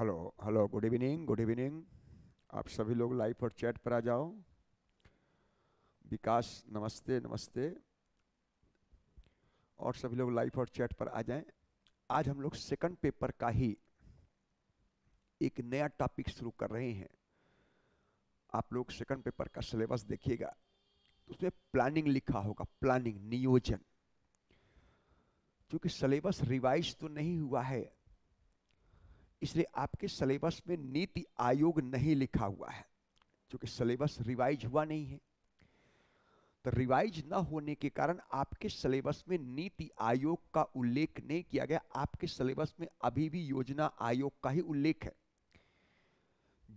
Hello hello, good evening, good evening. आप सभी लोग लाइव और चैट पर आ जाओ। विकास नमस्ते नमस्ते। और सभी लोग लाइव और चैट पर आ जाएं। आज हम लोग सेकंड पेपर का ही एक नया टॉपिक शुरू कर रहे हैं। आप लोग सेकंड पेपर का सिलेबस देखिएगा तो उसमें प्लानिंग लिखा होगा, प्लानिंग, नियोजन। क्योंकि सिलेबस रिवाइज तो नहीं हुआ है, इसलिए आपके सिलेबस में नीति आयोग नहीं लिखा हुआ है। क्योंकि सिलेबस रिवाइज हुआ नहीं है, तो रिवाइज ना होने के कारण आपके सिलेबस में नीति आयोग का उल्लेख नहीं किया गया। आपके सिलेबस में अभी भी योजना आयोग का ही उल्लेख है।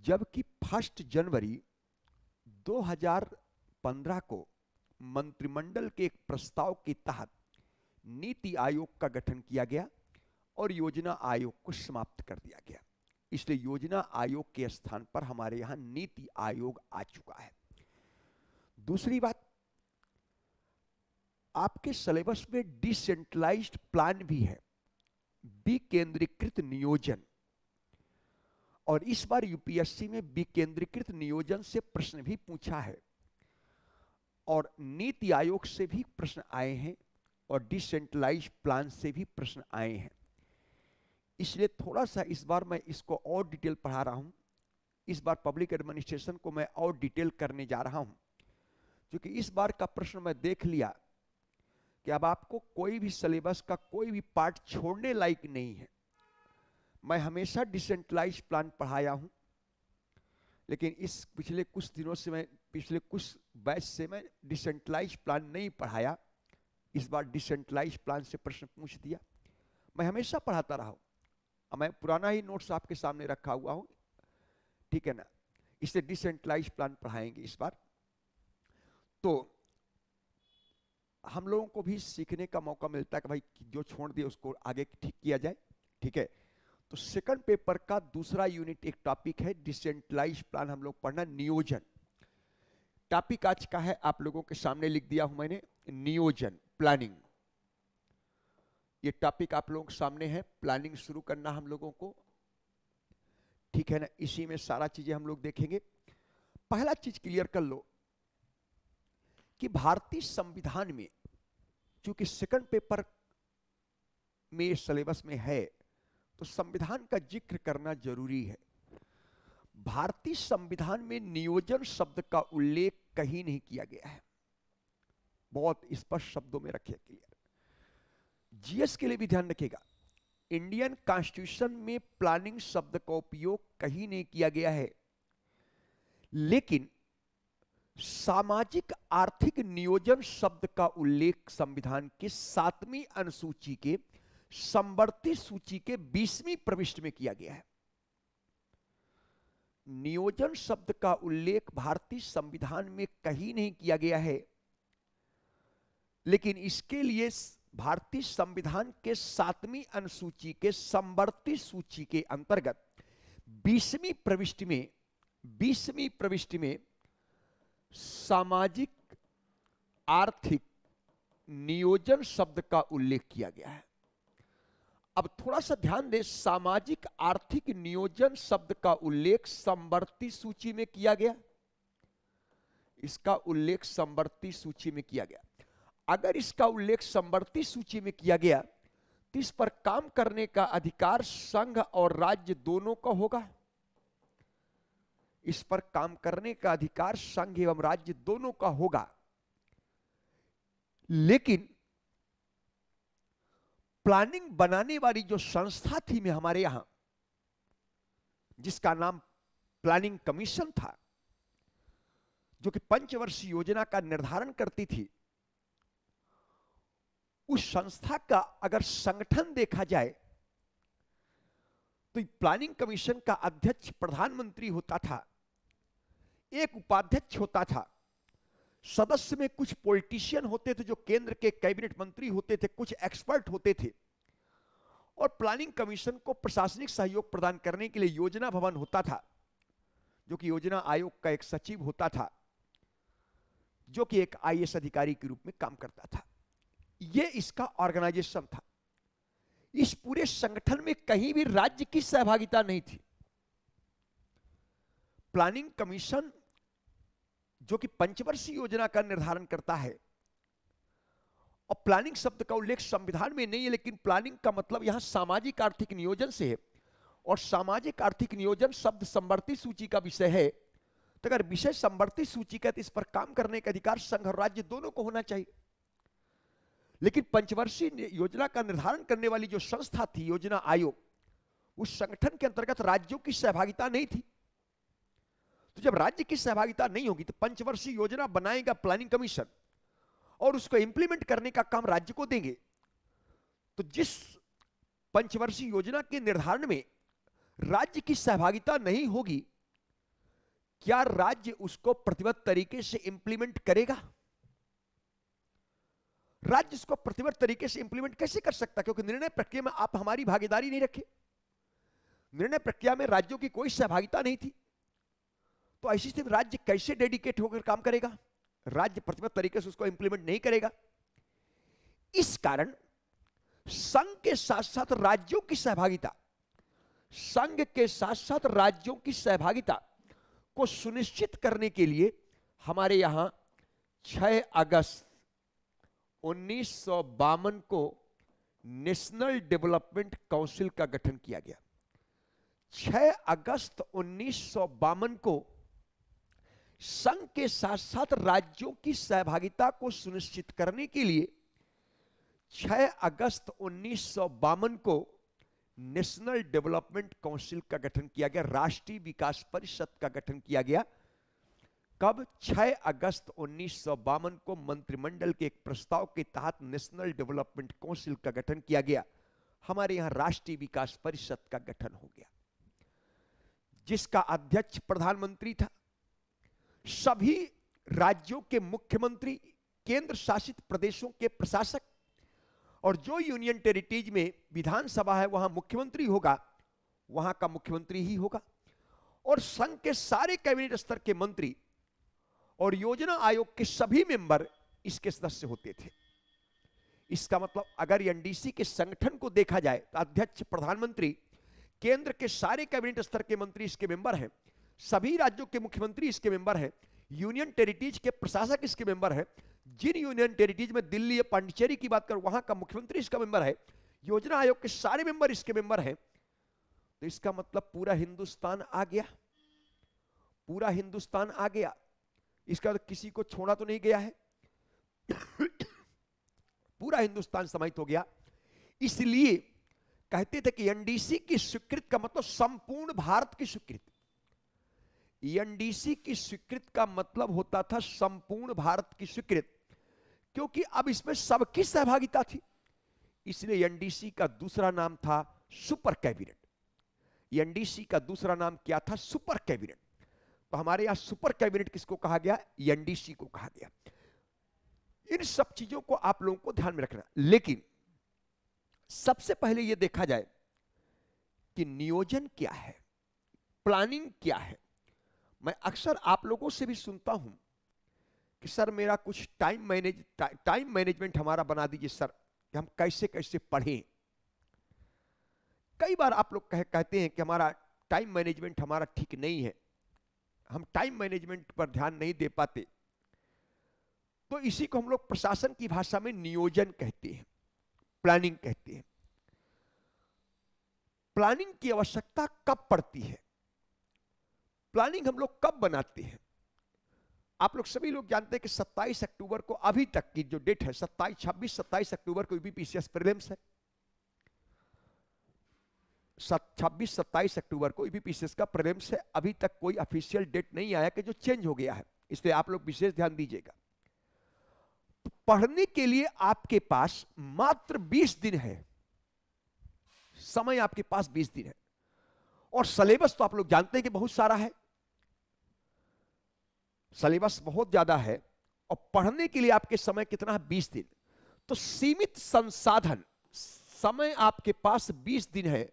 जबकि 1 जनवरी 2015 को मंत्रिमंडल के एक प्रस्ताव के तहत नीति आयोग का गठन किया गया और योजना आयोग को समाप्त कर दिया गया। इसलिए योजना आयोग के स्थान पर हमारे यहां नीति आयोग आ चुका है। दूसरी बात, आपके सिलेबस में डिसेंट्रलाइज्ड प्लान भी है, विकेंद्रीकृत नियोजन। और इस बार यूपीएससी में विकेंद्रीकृत नियोजन से प्रश्न भी पूछा है और नीति आयोग से भी प्रश्न आए हैं और डिसेंट्रलाइज्ड प्लान से भी प्रश्न आए हैं। इसलिए थोड़ा सा इस बार मैं इसको और डिटेल पढ़ा रहा हूं। इस बार पब्लिक एडमिनिस्ट्रेशन को मैं और डिटेल करने जा रहा हूं, क्योंकि इस बार का प्रश्न मैं देख लिया कि अब आपको कोई भी सिलेबस का कोई भी पार्ट छोड़ने लायक नहीं है। मैं हमेशा डिसेंट्रलाइज्ड प्लान पढ़ाया हूं, लेकिन इस पिछले कुछ दिनों से पिछले कुछ बैच से मैं डिसेंट्रलाइज्ड प्लान नहीं पढ़ाया। इस बार डिसेंट्रलाइज्ड प्लान से प्रश्न पूछ दिया। मैं हमेशा पढ़ाता रहा हूं, मैं पुराना ही नोट्स आपके सामने रखा हुआ हूं, ठीक है ना। इसलिए डिसेंट्रलाइज्ड प्लान पढ़ाएंगे इस बार। तो हम लोगों को भी सीखने का मौका मिलता है कि भाई जो छोड़ दिए उसको आगे ठीक किया जाए, ठीक है। तो सेकंड पेपर का दूसरा यूनिट एक टॉपिक है डिसेंट्रलाइज्ड प्लान, हम लोग पढ़ना नियोजन। टॉपिक आज का है, आप लोगों के सामने लिख दिया हूं मैंने, नियोजन, प्लानिंग। ये टॉपिक आप लोगों के सामने है। प्लानिंग शुरू करना हम लोगों को, ठीक है ना। इसी में सारा चीजें हम लोग देखेंगे। पहला चीज क्लियर कर लो कि भारतीय संविधान में, चूंकि सेकंड पेपर में सिलेबस में है तो संविधान का जिक्र करना जरूरी है। भारतीय संविधान में नियोजन शब्द का उल्लेख कहीं नहीं किया गया है। बहुत स्पष्ट शब्दों में रखिए क्लियर। जीएस के लिए भी ध्यान रखिएगा, इंडियन कॉन्स्टिट्यूशन में प्लानिंग शब्द का उपयोग कहीं नहीं किया गया है, लेकिन सामाजिक आर्थिक नियोजन शब्द का उल्लेख संविधान के 7वीं अनुसूची के समवर्ती सूची के 20वीं प्रविष्टि में किया गया है। नियोजन शब्द का उल्लेख भारतीय संविधान में कहीं नहीं किया गया है, लेकिन इसके लिए भारतीय संविधान के 7वीं अनुसूची के समवर्ती सूची के अंतर्गत 20वीं प्रविष्टि में सामाजिक आर्थिक नियोजन शब्द का उल्लेख किया गया है। अब थोड़ा सा ध्यान दें, सामाजिक आर्थिक नियोजन शब्द का उल्लेख समवर्ती सूची में किया गया। इसका उल्लेख समवर्ती सूची में किया गया। अगर इसका उल्लेख समवर्ती सूची में किया गया तो इस पर काम करने का अधिकार संघ और राज्य दोनों का होगा। इस पर काम करने का अधिकार संघ एवं राज्य दोनों का होगा। लेकिन प्लानिंग बनाने वाली जो संस्था थी में हमारे यहां, जिसका नाम प्लानिंग कमीशन था, जो कि पंचवर्षीय योजना का निर्धारण करती थी, उस संस्था का अगर संगठन देखा जाए तो प्लानिंग कमीशन का अध्यक्ष प्रधानमंत्री होता था, एक उपाध्यक्ष होता था, सदस्य में कुछ पॉलिटिशियन होते थे जो केंद्र के कैबिनेट मंत्री होते थे, कुछ एक्सपर्ट होते थे, और प्लानिंग कमीशन को प्रशासनिक सहयोग प्रदान करने के लिए योजना भवन होता था, जो कि योजना आयोग का एक सचिव होता था, जो कि एक आईएएस अधिकारी के रूप में काम करता था। यह इसका ऑर्गेनाइजेशन था। इस पूरे संगठन में कहीं भी राज्य की सहभागिता नहीं थी। प्लानिंग कमीशन जो कि पंचवर्षीय योजना का निर्धारण करता है, और प्लानिंग शब्द का उल्लेख संविधान में नहीं है, लेकिन प्लानिंग का मतलब यहां सामाजिक आर्थिक नियोजन से है, और सामाजिक आर्थिक नियोजन शब्द समवर्ती सूची का विषय है। तो अगर विषय समवर्ती सूची का, तो इस पर काम करने का अधिकार संघ और राज्य दोनों को होना चाहिए। लेकिन पंचवर्षीय योजना का निर्धारण करने वाली जो संस्था थी, योजना आयोग, उस संगठन के अंतर्गत राज्यों की सहभागिता नहीं थी। तो जब राज्य की सहभागिता नहीं होगी, तो पंचवर्षीय योजना बनाएगा प्लानिंग कमीशन और उसको इंप्लीमेंट करने का काम राज्य को देंगे। तो जिस पंचवर्षीय योजना के निर्धारण में राज्य की सहभागिता नहीं होगी, क्या राज्य उसको प्रतिबद्ध तरीके से इंप्लीमेंट करेगा? राज्य इसको प्रतिबद्ध तरीके से इंप्लीमेंट कैसे कर सकता? क्योंकि निर्णय प्रक्रिया में आप हमारी भागीदारी नहीं रखे, निर्णय प्रक्रिया में राज्यों की कोई सहभागिता नहीं थी। तो ऐसी स्थिति में राज्य कैसे डेडिकेट होकर काम करेगा? राज्य प्रतिबद्ध तरीके से उसको इंप्लीमेंट नहीं करेगा। इस कारण संघ के साथ साथ राज्यों की सहभागिता, संघ के साथ साथ राज्यों की सहभागिता को सुनिश्चित करने के लिए हमारे यहां 6 अगस्त 1952 को नेशनल डेवलपमेंट काउंसिल का गठन किया गया। 6 अगस्त 1952 को संघ के साथ साथ राज्यों की सहभागिता को सुनिश्चित करने के लिए 6 अगस्त 1952 को नेशनल डेवलपमेंट काउंसिल का गठन किया गया, राष्ट्रीय विकास परिषद का गठन किया गया। कब? 6 अगस्त 1952 को मंत्रिमंडल के एक प्रस्ताव के तहत नेशनल डेवलपमेंट काउंसिल का गठन किया गया। हमारे यहां राष्ट्रीय विकास परिषद का गठन हो गया, जिसका अध्यक्ष प्रधानमंत्री था। सभी राज्यों के मुख्यमंत्री, केंद्र शासित प्रदेशों के प्रशासक, और जो यूनियन टेरिटरीज में विधानसभा है वहां मुख्यमंत्री होगा, वहां का मुख्यमंत्री ही होगा। और संघ के सारे कैबिनेट स्तर के मंत्री और योजना आयोग के सभी मेंबर इसके सदस्य होते थे। इसका मतलब अगर एनडीसी के संगठन को देखा जाए तो अध्यक्ष प्रधानमंत्री, केंद्र के सारे कैबिनेट स्तर के मंत्री इसके मेंबर हैं, सभी राज्यों के मुख्यमंत्री इसके मेंबर हैं, यूनियन टेरिटरीज के प्रशासक इसके मेंबर हैं। जिन यूनियन टेरिटरीज में दिल्ली या पांडिचेरी की बात करें, वहां का मुख्यमंत्री इसका मेंबर है, योजना आयोग के सारे मेंबर इसके मेंबर हैं। तो इसका मतलब पूरा हिंदुस्तान आ गया, पूरा हिंदुस्तान आ गया। इसका तो किसी को छोड़ा तो नहीं गया है पूरा हिंदुस्तान समाहित हो गया। इसलिए कहते थे कि एनडीसी की स्वीकृति का मतलब संपूर्ण भारत की स्वीकृति। एनडीसी की स्वीकृति का मतलब होता था संपूर्ण भारत की स्वीकृति, क्योंकि अब इसमें सबकी सहभागिता थी। इसलिए एनडीसी का दूसरा नाम था सुपर कैबिनेट। एनडीसी का दूसरा नाम क्या था? Super cabinet. तो हमारे यहां सुपर कैबिनेट किसको कहा गया? एनडीसी को कहा गया। इन सब चीजों को आप लोगों को ध्यान में रखना। लेकिन सबसे पहले यह देखा जाए कि नियोजन क्या है, प्लानिंग क्या है। मैं अक्सर आप लोगों से भी सुनता हूं कि सर मेरा कुछ टाइम मैनेजमेंट हमारा बना दीजिए सर, कि हम कैसे कैसे पढ़ें। कई बार आप लोग कहते हैं कि हमारा टाइम मैनेजमेंट हमारा ठीक नहीं है, हम टाइम मैनेजमेंट पर ध्यान नहीं दे पाते। तो इसी को हम लोग प्रशासन की भाषा में नियोजन कहते हैं, प्लानिंग कहते हैं। प्लानिंग की आवश्यकता कब पड़ती है, प्लानिंग हम लोग कब बनाते हैं? आप लोग सभी लोग जानते हैं कि 27 अक्टूबर को, अभी तक की जो डेट है 26-27 अक्टूबर को यूपीपीसीएस प्रीलिम्स है। 26-27 अक्टूबर को यूपीपीसीएस का प्रीलिम्स है। अभी तक कोई ऑफिशियल डेट नहीं आया कि जो चेंज हो गया है, इसलिए आप लोग विशेष ध्यान दीजिएगा। तो पढ़ने के लिए आपके पास मात्र 20 दिन है, समय आपके पास 20 दिन है। और सिलेबस तो आप लोग जानते हैं कि बहुत सारा है, सिलेबस बहुत ज्यादा है। और पढ़ने के लिए आपके समय कितना है? 20 दिन। तो सीमित संसाधन, समय आपके पास 20 दिन है,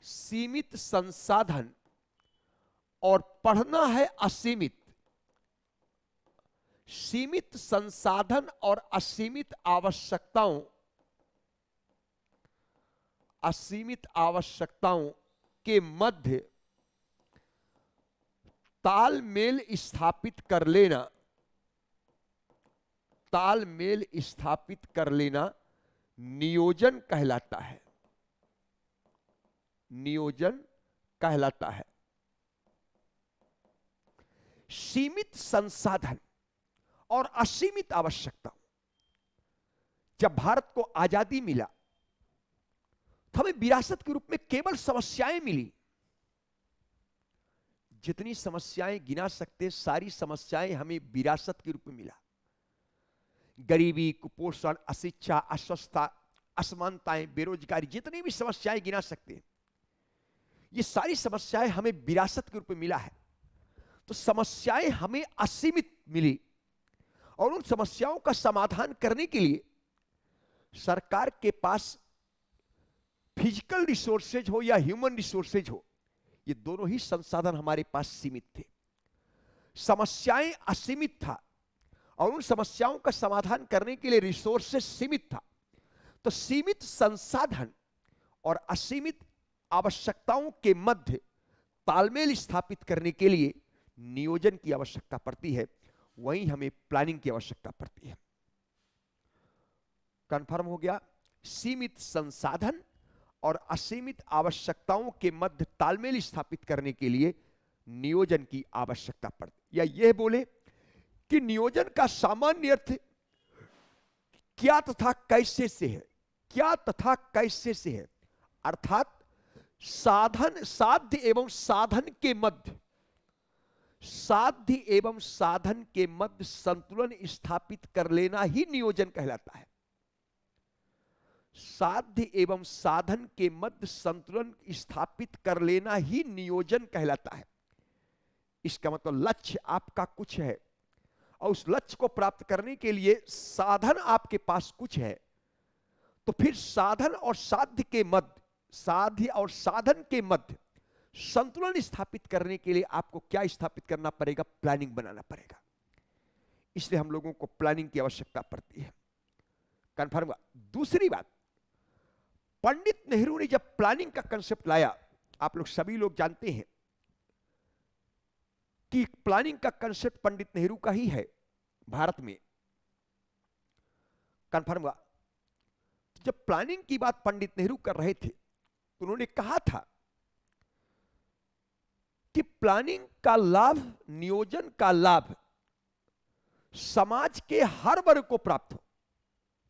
सीमित संसाधन, और पढ़ना है असीमित। सीमित संसाधन और असीमित आवश्यकताओं, असीमित आवश्यकताओं के मध्य तालमेल स्थापित कर लेना, तालमेल स्थापित कर लेना नियोजन कहलाता है, नियोजन कहलाता है। सीमित संसाधन और असीमित आवश्यकता। जब भारत को आजादी मिला तो हमें विरासत के रूप में केवल समस्याएं मिली। जितनी समस्याएं गिना सकते सारी समस्याएं हमें विरासत के रूप में मिला। गरीबी, कुपोषण, अशिक्षा, अस्वस्थता, असमानताएं, बेरोजगारी, जितनी भी समस्याएं गिना सकते हैं, ये सारी समस्याएं हमें विरासत के रूप में मिला है। तो समस्याएं हमें असीमित मिली और उन समस्याओं का समाधान करने के लिए सरकार के पास फिजिकल रिसोर्सेज हो या ह्यूमन रिसोर्सेज हो, ये दोनों ही संसाधन हमारे पास सीमित थे। समस्याएं असीमित था और उन समस्याओं का समाधान करने के लिए रिसोर्सेज सीमित था। तो सीमित संसाधन और असीमित आवश्यकताओं के मध्य तालमेल स्थापित करने के लिए नियोजन की आवश्यकता पड़ती है, वहीं हमें प्लानिंग की आवश्यकता पड़ती है। कंफर्म हो गया? सीमित संसाधन और असीमित आवश्यकताओं के मध्य तालमेल स्थापित करने के लिए नियोजन की आवश्यकता पड़ती। या यह बोले कि नियोजन का सामान्य अर्थ क्या तथा कैसे से है, क्या तथा कैसे से है, अर्थात साधन, साध्य एवं साधन के मध्य, साध्य एवं साधन के मध्य संतुलन स्थापित कर लेना ही नियोजन कहलाता है। साध्य एवं साधन के मध्य संतुलन स्थापित कर लेना ही नियोजन कहलाता है। इसका मतलब लक्ष्य आपका कुछ है और उस लक्ष्य को प्राप्त करने के लिए साधन आपके पास कुछ है, तो फिर साधन और साध्य के मध्य, साध्य और साधन के मध्य संतुलन स्थापित करने के लिए आपको क्या स्थापित करना पड़ेगा? प्लानिंग बनाना पड़ेगा। इसलिए हम लोगों को प्लानिंग की आवश्यकता पड़ती है। कंफर्म हुआ? दूसरी बात, पंडित नेहरू ने जब प्लानिंग का कंसेप्ट लाया, आप लोग सभी लोग जानते हैं कि प्लानिंग का कंसेप्ट पंडित नेहरू का ही है भारत में। कंफर्म हुआ? जब प्लानिंग की बात पंडित नेहरू कर रहे थे तो उन्होंने कहा था कि प्लानिंग का लाभ, नियोजन का लाभ समाज के हर वर्ग को प्राप्त हो।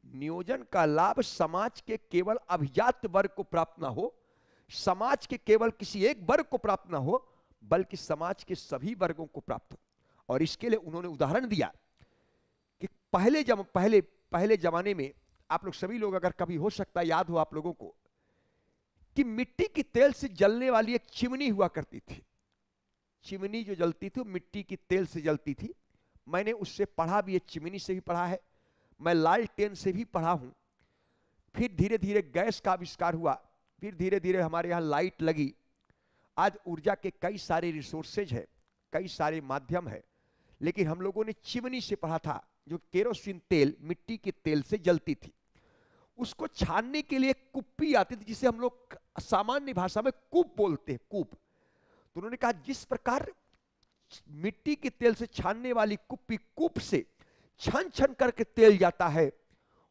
नियोजन का लाभ समाज के केवल अभिजात वर्ग को प्राप्त ना हो, समाज के केवल किसी एक वर्ग को प्राप्त ना हो, बल्कि समाज के सभी वर्गों को प्राप्त हो। और इसके लिए उन्होंने उदाहरण दिया कि पहले जमाने में, आप लोग सभी लोग अगर कभी हो सकता है याद हो आप लोगों को, कि मिट्टी की तेल से जलने वाली एक चिमनी हुआ करती थी। चिमनी जो जलती थी वो मिट्टी की तेल से जलती थी। मैंने उससे पढ़ा भी है, चिमनी से भी पढ़ा है, मैं लालटेन से भी पढ़ा हूं। फिर धीरे धीरे गैस का आविष्कार हुआ, फिर धीरे धीरे हमारे यहां लाइट लगी। आज ऊर्जा के कई सारे रिसोर्सेज है, कई सारे माध्यम है, लेकिन हम लोगों ने चिमनी से पढ़ा था, जो केरोसिन तेल मिट्टी के तेल से जलती थी। उसको छानने के लिए कुप्पी आती थी, जिसे हम लोग सामान्य भाषा में कूप बोलते हैं, कूप। तो उन्होंने कहा जिस प्रकार मिट्टी के तेल से छानने वाली कुप्पी, कूप से छन छन करके तेल जाता है,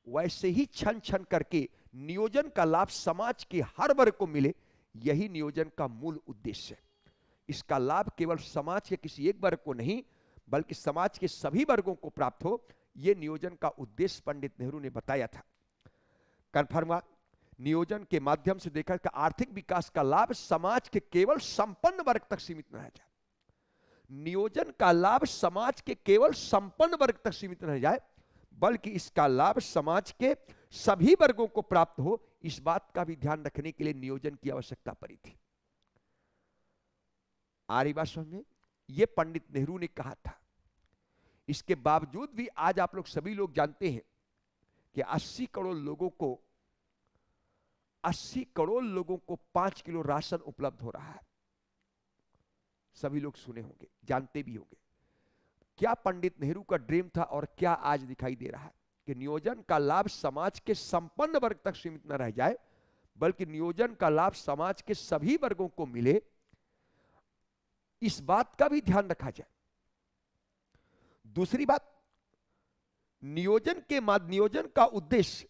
वैसे ही छन छन करके नियोजन का लाभ समाज के हर वर्ग को मिले, यही नियोजन का मूल उद्देश्य है। इसका लाभ केवल समाज के किसी एक वर्ग को नहीं, बल्कि समाज के सभी वर्गों को प्राप्त हो, यह नियोजन का उद्देश्य पंडित नेहरू ने बताया था। कंफर्म हुआ? नियोजन के माध्यम से देखा कि आर्थिक विकास का लाभ समाज के केवल संपन्न वर्ग तक सीमित न रह जाए। नियोजन का लाभ समाज के केवल संपन्न वर्ग तक सीमित न रह जाए, बल्कि इसका लाभ समाज के सभी वर्गों को प्राप्त हो, इस बात का भी ध्यान रखने के लिए नियोजन की आवश्यकता पड़ी थी। आ रही बात समझ में? यह पंडित नेहरू ने कहा था। इसके बावजूद भी आज आप लोग सभी लोग जानते हैं कि 80 करोड़ लोगों को 5 किलो राशन उपलब्ध हो रहा है। सभी लोग सुने होंगे, जानते भी होंगे। क्या पंडित नेहरू का ड्रीम था और क्या आज दिखाई दे रहा है कि नियोजन का लाभ समाज के संपन्न वर्ग तक सीमित न रह जाए, बल्कि नियोजन का लाभ समाज के सभी वर्गों को मिले। इस बात का भी ध्यान रखा जाए। दूसरी बात, नियोजन का उद्देश्य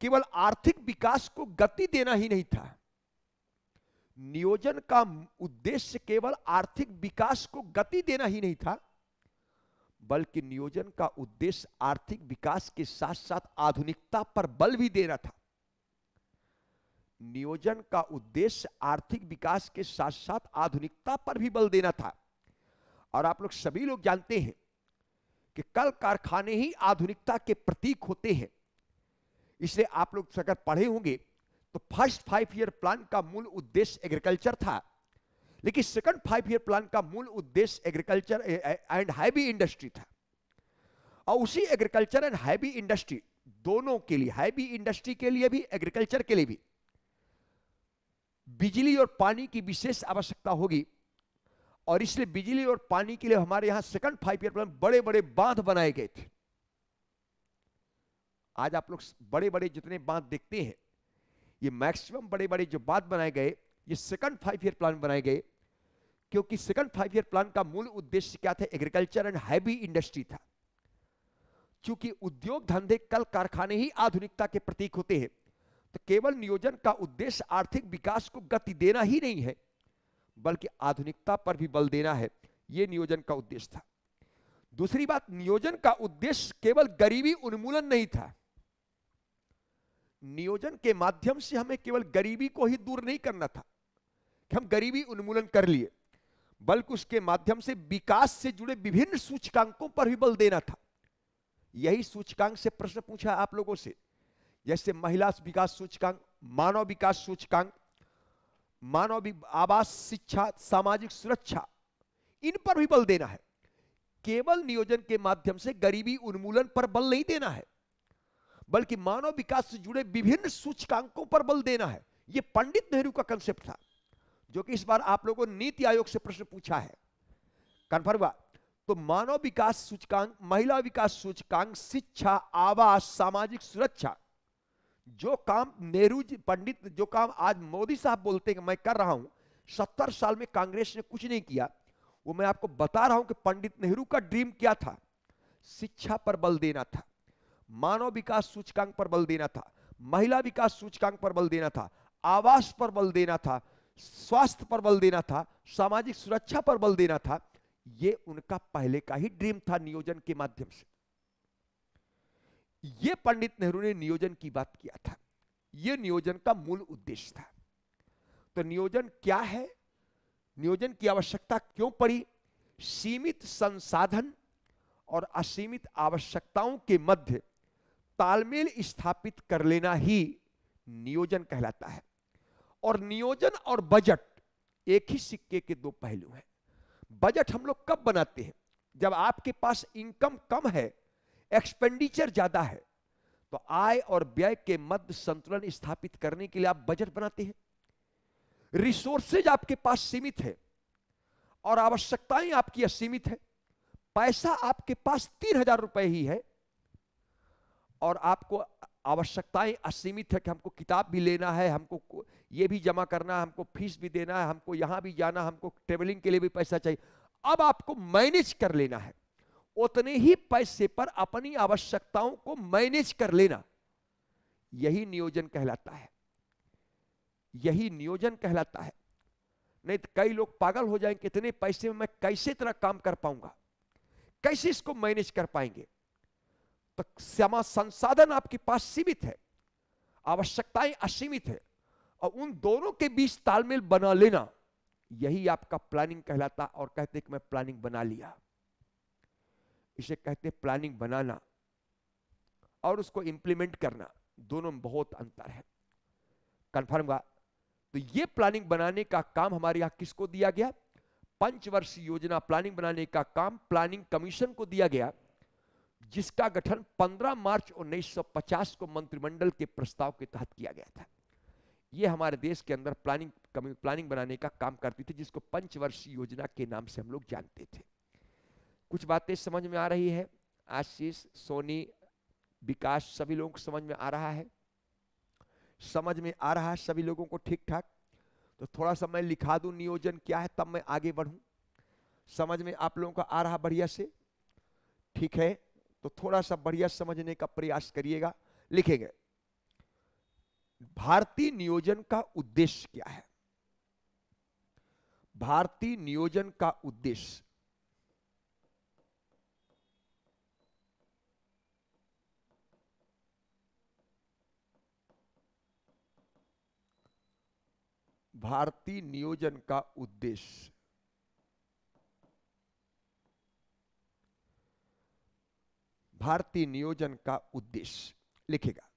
केवल आर्थिक विकास को गति देना ही नहीं था। नियोजन का उद्देश्य केवल आर्थिक विकास को गति देना ही नहीं था, बल्कि नियोजन का उद्देश्य आर्थिक विकास के साथ साथ आधुनिकता पर बल भी देना था। नियोजन का उद्देश्य आर्थिक विकास के साथ साथ आधुनिकता पर भी बल देना था। और आप लोग सभी लोग जानते हैं कि कल कारखाने ही आधुनिकता के प्रतीक होते हैं। इसलिए आप लोग अगर पढ़े होंगे तो फर्स्ट 5 ईयर प्लान का मूल उद्देश्य एग्रीकल्चर था, लेकिन सेकंड 5 ईयर प्लान का मूल उद्देश्य एग्रीकल्चर एंड हैवी इंडस्ट्री था। और उसी एग्रीकल्चर एंड हैवी इंडस्ट्री दोनों के लिए, हैवी इंडस्ट्री के लिए भी, एग्रीकल्चर के लिए भी बिजली और पानी की विशेष आवश्यकता होगी। और इसलिए बिजली और पानी के लिए हमारे यहां सेकंड 5 ईयर प्लान बड़े बड़े बांध बनाए गए थे। आज आप लोग बड़े बड़े जितने बांध देखते हैं, ये मैक्सिमम बड़े बड़े जो बांध बनाए गए, ये सेकंड 5 ईयर प्लान बनाए गए, क्योंकि सेकंड 5 ईयर प्लान का मूल उद्देश्य क्या था? एग्रीकल्चर एंड हैवी इंडस्ट्री था। चूंकि उद्योग धंधे कल कारखाने ही आधुनिकता के प्रतीक होते हैं, तो केवल नियोजन का उद्देश्य आर्थिक विकास को गति देना ही नहीं है, बल्कि आधुनिकता पर भी बल देना है। यह नियोजन का उद्देश्य था। दूसरी बात, नियोजन का उद्देश्य केवल गरीबी उन्मूलन नहीं था। नियोजन के माध्यम से हमें केवल गरीबी को ही दूर नहीं करना था कि हम गरीबी उन्मूलन कर लिए, बल्कि उसके माध्यम से विकास से जुड़े विभिन्न सूचकांकों पर भी बल देना था। यही सूचकांक से प्रश्न पूछा आप लोगों से, जैसे महिला विकास सूचकांक, मानव विकास सूचकांक, मानव आवास, शिक्षा, सामाजिक सुरक्षा, इन पर भी बल देना है। केवल नियोजन के माध्यम से गरीबी उन्मूलन पर बल नहीं देना है, बल्कि मानव विकास से जुड़े विभिन्न सूचकांकों पर बल देना है। यह पंडित नेहरू का कंसेप्ट था, जो कि इस बार आप लोगों ने नीति आयोग से प्रश्न पूछा है। कन्फर्म हुआ? तो मानव विकास सूचकांक, महिला विकास सूचकांक, शिक्षा, आवास, सामाजिक सुरक्षा, जो काम नेहरू जी पंडित, जो काम आज मोदी साहब बोलते हैं कि मैं कर रहा हूं, 70 साल में कांग्रेस ने कुछ नहीं किया, वो मैं आपको बता रहा हूं कि पंडित नेहरू का ड्रीम क्या था। शिक्षा पर बल देना था, मानव विकास सूचकांक पर बल देना था, महिला विकास सूचकांक पर बल देना था, आवास पर बल देना था, स्वास्थ्य पर बल देना था, सामाजिक सुरक्षा पर बल देना था। यह उनका पहले का ही ड्रीम था नियोजन के माध्यम से। यह पंडित नेहरू ने नियोजन की बात किया था, यह नियोजन का मूल उद्देश्य था। तो नियोजन क्या है? नियोजन की आवश्यकता क्यों पड़ी? सीमित संसाधन और असीमित आवश्यकताओं के मध्य तालमेल स्थापित कर लेना ही नियोजन कहलाता है। और नियोजन और बजट एक ही सिक्के के दो पहलू हैं। बजट हम लोग कब बनाते हैं? जब आपके पास इनकम कम है, एक्सपेंडिचर ज्यादा है, तो आय और व्यय के मध्य संतुलन स्थापित करने के लिए आप बजट बनाते हैं। रिसोर्सेज आपके पास सीमित है और आवश्यकताएं आपकी असीमित है। पैसा आपके पास 3000 रुपए ही है और आपको आवश्यकताएं असीमित है कि हमको किताब भी लेना है, हमको ये भी जमा करना है, हमको फीस भी देना है, हमको यहां भी जाना, हमको ट्रेवलिंग के लिए भी पैसा चाहिए। अब आपको मैनेज कर लेना है, उतने ही पैसे पर अपनी आवश्यकताओं को मैनेज कर लेना, यही नियोजन कहलाता है। यही नियोजन कहलाता है। नहीं तो कई लोग पागल हो जाएंगे, कितने पैसे में मैं कैसे इतना काम कर पाऊंगा, कैसे इसको मैनेज कर पाएंगे। तो समय संसाधन आपके पास सीमित है, आवश्यकताएं असीमित है, और उन दोनों के बीच तालमेल बना लेना, यही आपका प्लानिंग कहलाता। और कहते कि मैं प्लानिंग बना लिया, इसे कहते प्लानिंग बनाना और उसको इंप्लीमेंट करना, दोनों में बहुत अंतर है। कंफर्म हुआ? तो ये प्लानिंग बनाने का काम हमारे यहां किसको दिया गया? पंचवर्षीय योजना प्लानिंग बनाने का काम प्लानिंग कमीशन को दिया गया, जिसका गठन 15 मार्च 1950 को मंत्रिमंडल के प्रस्ताव के तहत किया गया था। यह हमारे देश के अंदर प्लानिंग बनाने का काम करती थी, जिसको पंचवर्षीय योजना के नाम से हम लोग जानते थे। कुछ बातें समझ में आ रही है? आशीष, सोनी, विकास, सभी लोगों को समझ में आ रहा है? समझ में आ रहा है सभी लोगों को ठीक ठाक? तो थोड़ा सा मैं लिखा दूं नियोजन क्या है, तब मैं आगे बढ़ूं। समझ में आप लोगों का आ रहा बढ़िया से? ठीक है, तो थोड़ा सा बढ़िया समझने का प्रयास करिएगा। लिखेंगे भारतीय नियोजन का उद्देश्य क्या है। भारतीय नियोजन का उद्देश्य भारतीय नियोजन का उद्देश्य भारतीय नियोजन का उद्देश्य लिखेगा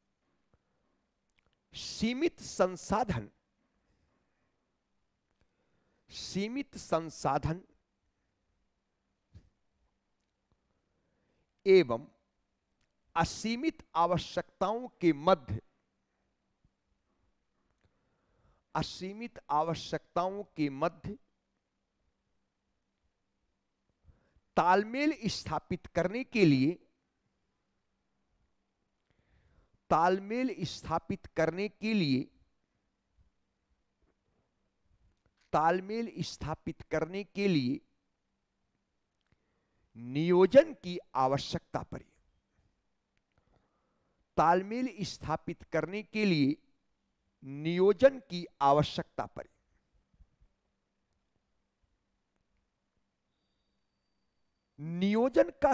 सीमित संसाधन एवं असीमित आवश्यकताओं के मध्य तालमेल स्थापित करने के लिए नियोजन की आवश्यकता पड़ी। तालमेल स्थापित करने के लिए नियोजन की आवश्यकता पड़ी। नियोजन का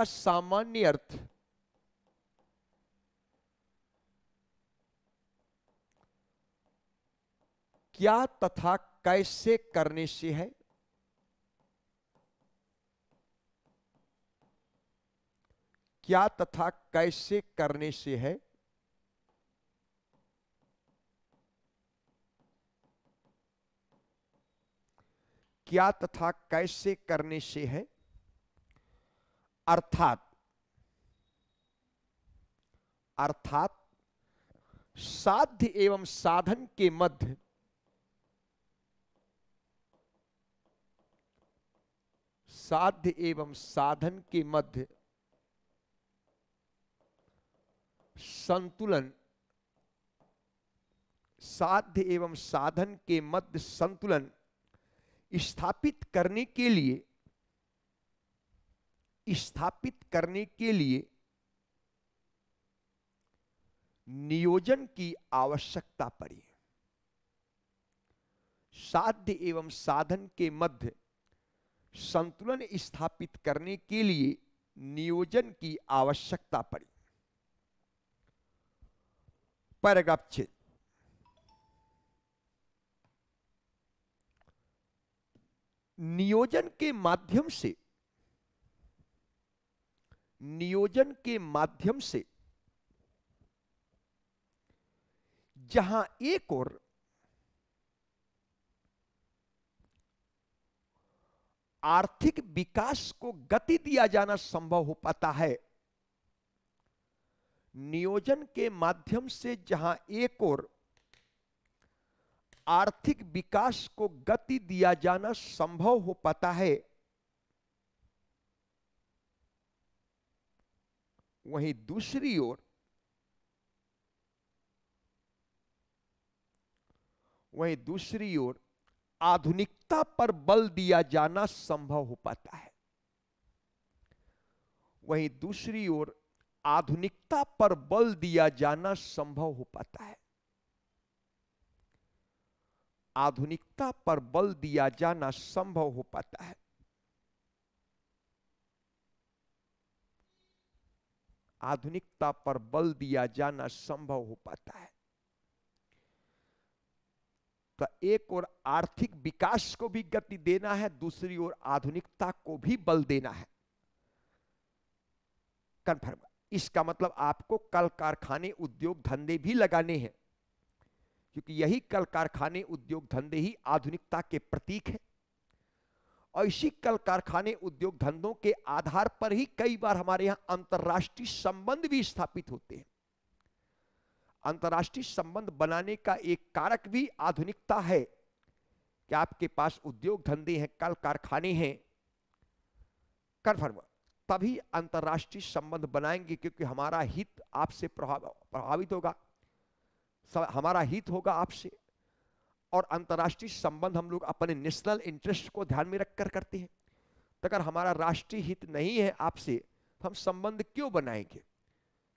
सामान्य अर्थ क्या तथा कैसे करने से है। क्या तथा कैसे करने से है। क्या तथा कैसे करने से है। अर्थात साध्य एवं साधन के मध्य संतुलन स्थापित करने के लिए नियोजन की आवश्यकता पड़ी। साध्य एवं साधन के मध्य संतुलन स्थापित करने के लिए नियोजन की आवश्यकता पड़ी। पैराग्राफ 6। नियोजन के माध्यम से जहां एक और आर्थिक विकास को गति दिया जाना संभव हो पाता है, नियोजन के माध्यम से जहां एक और आर्थिक विकास को गति दिया जाना संभव हो पाता है, वहीं दूसरी ओर आधुनिकता पर बल दिया जाना संभव हो पाता है। वहीं दूसरी ओर आधुनिकता पर बल दिया जाना संभव हो पाता है। आधुनिकता पर बल दिया जाना संभव हो पाता है। आधुनिकता पर बल दिया जाना संभव हो पाता है। तो एक और आर्थिक विकास को भी गति देना है, दूसरी ओर आधुनिकता को भी बल देना है। कन्फर्म। इसका मतलब आपको कल कारखाने उद्योग धंधे भी लगाने हैं, क्योंकि यही कल कारखाने उद्योग धंधे ही आधुनिकता के प्रतीक है। और इसी कल कारखाने उद्योग धंधों के आधार पर ही कई बार हमारे यहां अंतर्राष्ट्रीय संबंध भी स्थापित होते हैं। अंतर्राष्ट्रीय संबंध बनाने का एक कारक भी आधुनिकता है कि आपके पास उद्योग धंधे हैं, कल कारखाने हैं। कन्फर्म। तभी अंतर्राष्ट्रीय संबंध बनाएंगे, क्योंकि हमारा हित आपसे प्रभावित होगा। हमारा हित होगा आपसे, और अंतर्राष्ट्रीय संबंध हम लोग अपने नेशनल इंटरेस्ट को ध्यान में रखकर करते हैं। तो अगर हमारा राष्ट्रीय हित नहीं है आपसे, तो हम संबंध क्यों बनाएंगे?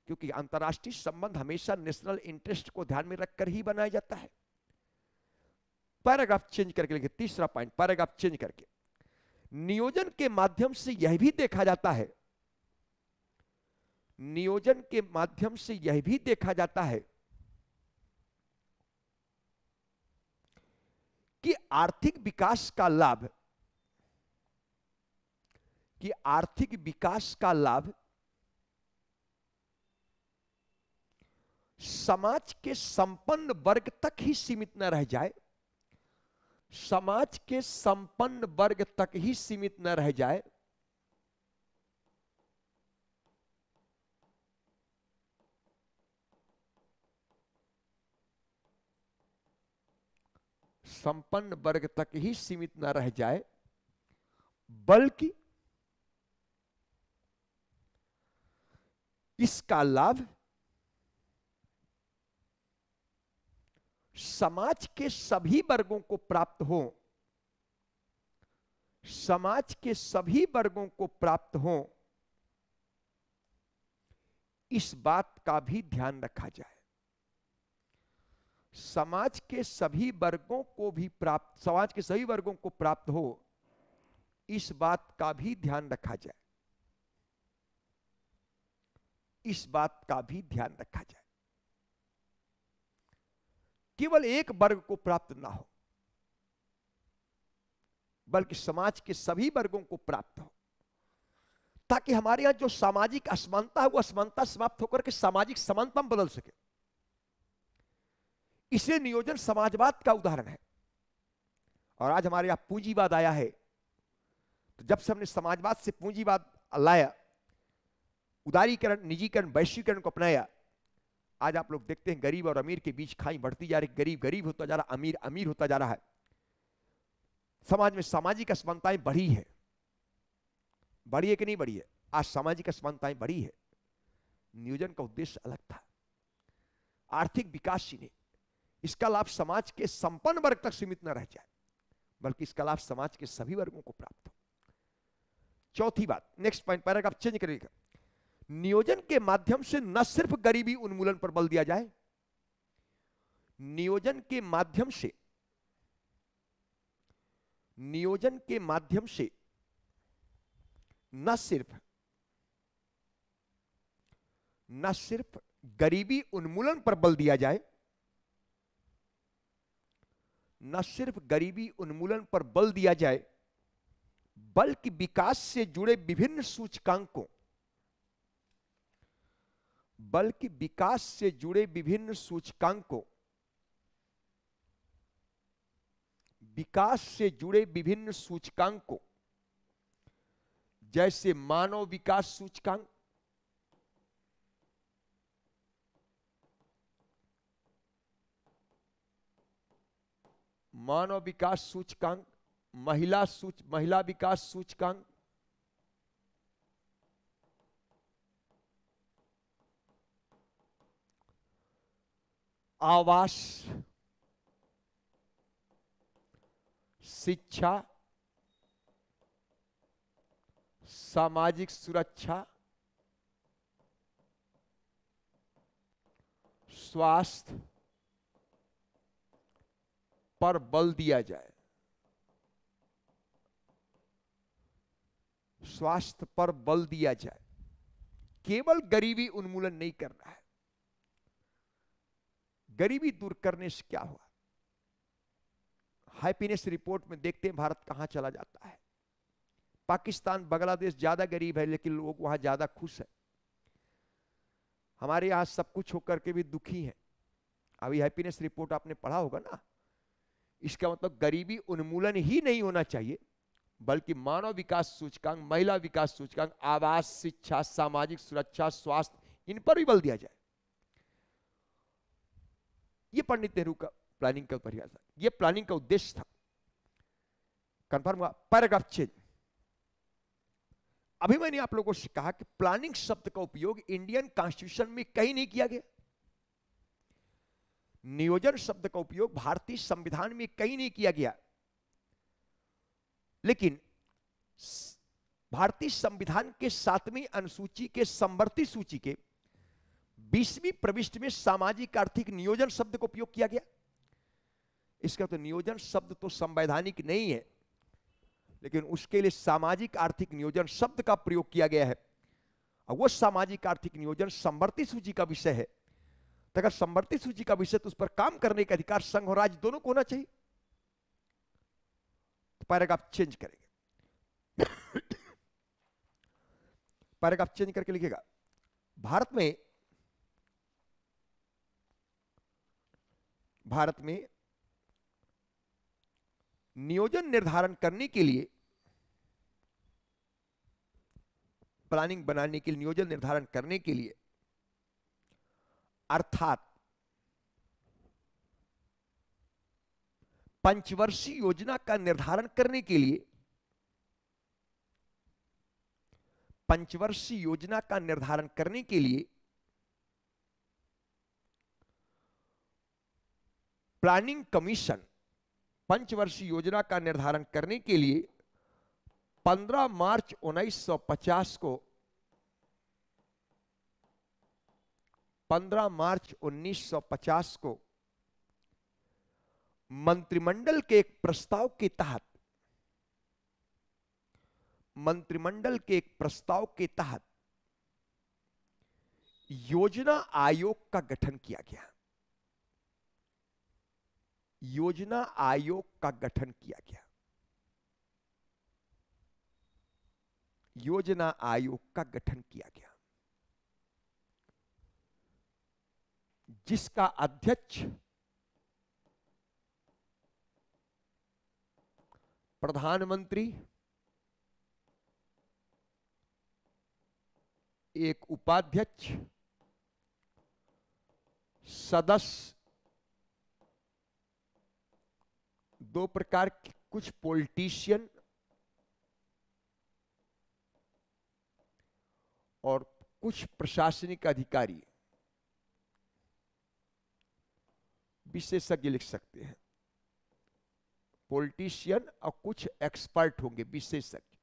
क्योंकि अंतर्राष्ट्रीय संबंध हमेशा नेशनल इंटरेस्ट को ध्यान में रखकर ही बनाया जाता है। पैराग्राफ चेंज करके लिखिए, तीसरा पॉइंट, पैराग्राफ चेंज करके, नियोजन के माध्यम से यह भी देखा जाता है, नियोजन के माध्यम से यह भी देखा जाता है कि आर्थिक विकास का लाभ, कि आर्थिक विकास का लाभ समाज के संपन्न वर्ग तक ही सीमित न रह जाए, समाज के संपन्न वर्ग तक ही सीमित न रह जाए, संपन्न वर्ग तक ही सीमित न रह जाए, बल्कि इसका लाभ समाज के सभी वर्गों को प्राप्त हो, समाज के सभी वर्गों को प्राप्त हो, इस बात का भी ध्यान रखा जाए। समाज के सभी वर्गों को भी प्राप्त, समाज के सभी वर्गों को प्राप्त हो, इस बात का भी ध्यान रखा जाए, इस बात का भी ध्यान रखा जाए। केवल एक वर्ग को प्राप्त ना हो, बल्कि समाज के सभी वर्गों को प्राप्त हो, ताकि हमारे यहां जो सामाजिक असमानता है वो असमानता समाप्त होकर के सामाजिक समानता में बदल सके। इसलिए नियोजन समाजवाद का उदाहरण है। और आज हमारे यहां पूंजीवाद आया है, तो जब से हमने समाजवाद से पूंजीवाद लाया, उदारीकरण, निजीकरण, वैश्वीकरण को अपनाया, आज आप लोग देखते हैं गरीब और अमीर के बीच खाई बढ़ती जा रही, गरीब गरीब होता जा रहा, अमीर अमीर होता जा रहा है। समाज में सामाजिक असमानताएं बढ़ी है, बढ़ी है कि नहीं बढ़ी है? आज सामाजिक असमानताएं बढ़ी है। नियोजन का उद्देश्य अलग था, आर्थिक विकास ही नहीं, इसका लाभ समाज के संपन्न वर्ग तक सीमित न रह जाए, बल्कि इसका लाभ समाज के सभी वर्गों को प्राप्त हो। चौथी बात, नेक्स्ट पॉइंट, पैराग्राफ चेंज करिएगा, नियोजन के माध्यम से न सिर्फ गरीबी उन्मूलन पर बल दिया जाए, नियोजन के माध्यम से, नियोजन के माध्यम से न सिर्फ गरीबी उन्मूलन पर बल दिया जाए, न सिर्फ गरीबी उन्मूलन पर बल दिया जाए, बल्कि विकास से जुड़े विभिन्न सूचकांकों, बल्कि विकास से जुड़े विभिन्न सूचकांकों, विकास से जुड़े विभिन्न सूचकांकों, जैसे मानव विकास सूचकांक, मानव विकास सूचकांक, महिला विकास सूचकांक, आवास, शिक्षा, सामाजिक सुरक्षा, स्वास्थ्य पर बल दिया जाए, स्वास्थ्य पर बल दिया जाए। केवल गरीबी उन्मूलन नहीं करना है। गरीबी दूर करने से क्या हुआ? हैप्पीनेस रिपोर्ट में देखते हैं भारत कहां चला जाता है। पाकिस्तान, बांग्लादेश ज्यादा गरीब है, लेकिन लोग वहां ज्यादा खुश है। हमारे यहां सब कुछ होकर के भी दुखी है। अभी हैप्पीनेस रिपोर्ट आपने पढ़ा होगा ना। इसका मतलब गरीबी उन्मूलन ही नहीं होना चाहिए, बल्कि मानव विकास सूचकांक, महिला विकास सूचकांक, आवास, शिक्षा, सामाजिक सुरक्षा, स्वास्थ्य, इन पर भी बल दिया जाए। यह पंडित नेहरू का प्लानिंग का प्रयास था, यह प्लानिंग का उद्देश्य था। कंफर्म हुआ? Paragraph change. अभी मैंने आप लोगों से कहा कि प्लानिंग शब्द का उपयोग इंडियन कॉन्स्टिट्यूशन में कहीं नहीं किया गया। नियोजन शब्द का उपयोग भारतीय संविधान में कहीं नहीं किया गया, लेकिन भारतीय संविधान के 7वीं अनुसूची के समवर्ती सूची के 20वीं प्रविष्टि में सामाजिक आर्थिक नियोजन शब्द का उपयोग किया गया। इसका तो नियोजन शब्द तो संवैधानिक नहीं है, लेकिन उसके लिए सामाजिक आर्थिक नियोजन शब्द का प्रयोग किया गया है, और वो सामाजिक आर्थिक नियोजन समवर्ती सूची का विषय है। तो अगर समवर्ती सूची का विषय, तो उस पर काम करने का अधिकार संघ और राज्य दोनों को होना चाहिए। तो पैराग्राफ चेंज करेंगे, पैराग्राफ चेंज करके लिखेगा, भारत में नियोजन निर्धारण करने के लिए, प्लानिंग बनाने के लिए, नियोजन निर्धारण करने के लिए, अर्थात पंचवर्षीय योजना का निर्धारण करने के लिए, पंचवर्षीय योजना का निर्धारण करने के लिए प्लानिंग कमीशन, पंचवर्षीय योजना का निर्धारण करने के लिए 15 मार्च 1950 को 15 मार्च 1950 को मंत्रिमंडल के एक प्रस्ताव के तहत, मंत्रिमंडल के एक प्रस्ताव के तहत योजना आयोग का गठन किया गया। योजना आयोग का गठन किया गया। योजना आयोग का गठन किया गया, जिसका अध्यक्ष प्रधानमंत्री, एक उपाध्यक्ष, सदस्य, दो प्रकार के कुछ पॉलिटिशियन और कुछ प्रशासनिक अधिकारी, विशेषज्ञ लिख सकते हैं, पॉलिटिशियन और कुछ एक्सपर्ट होंगे, विशेषज्ञ।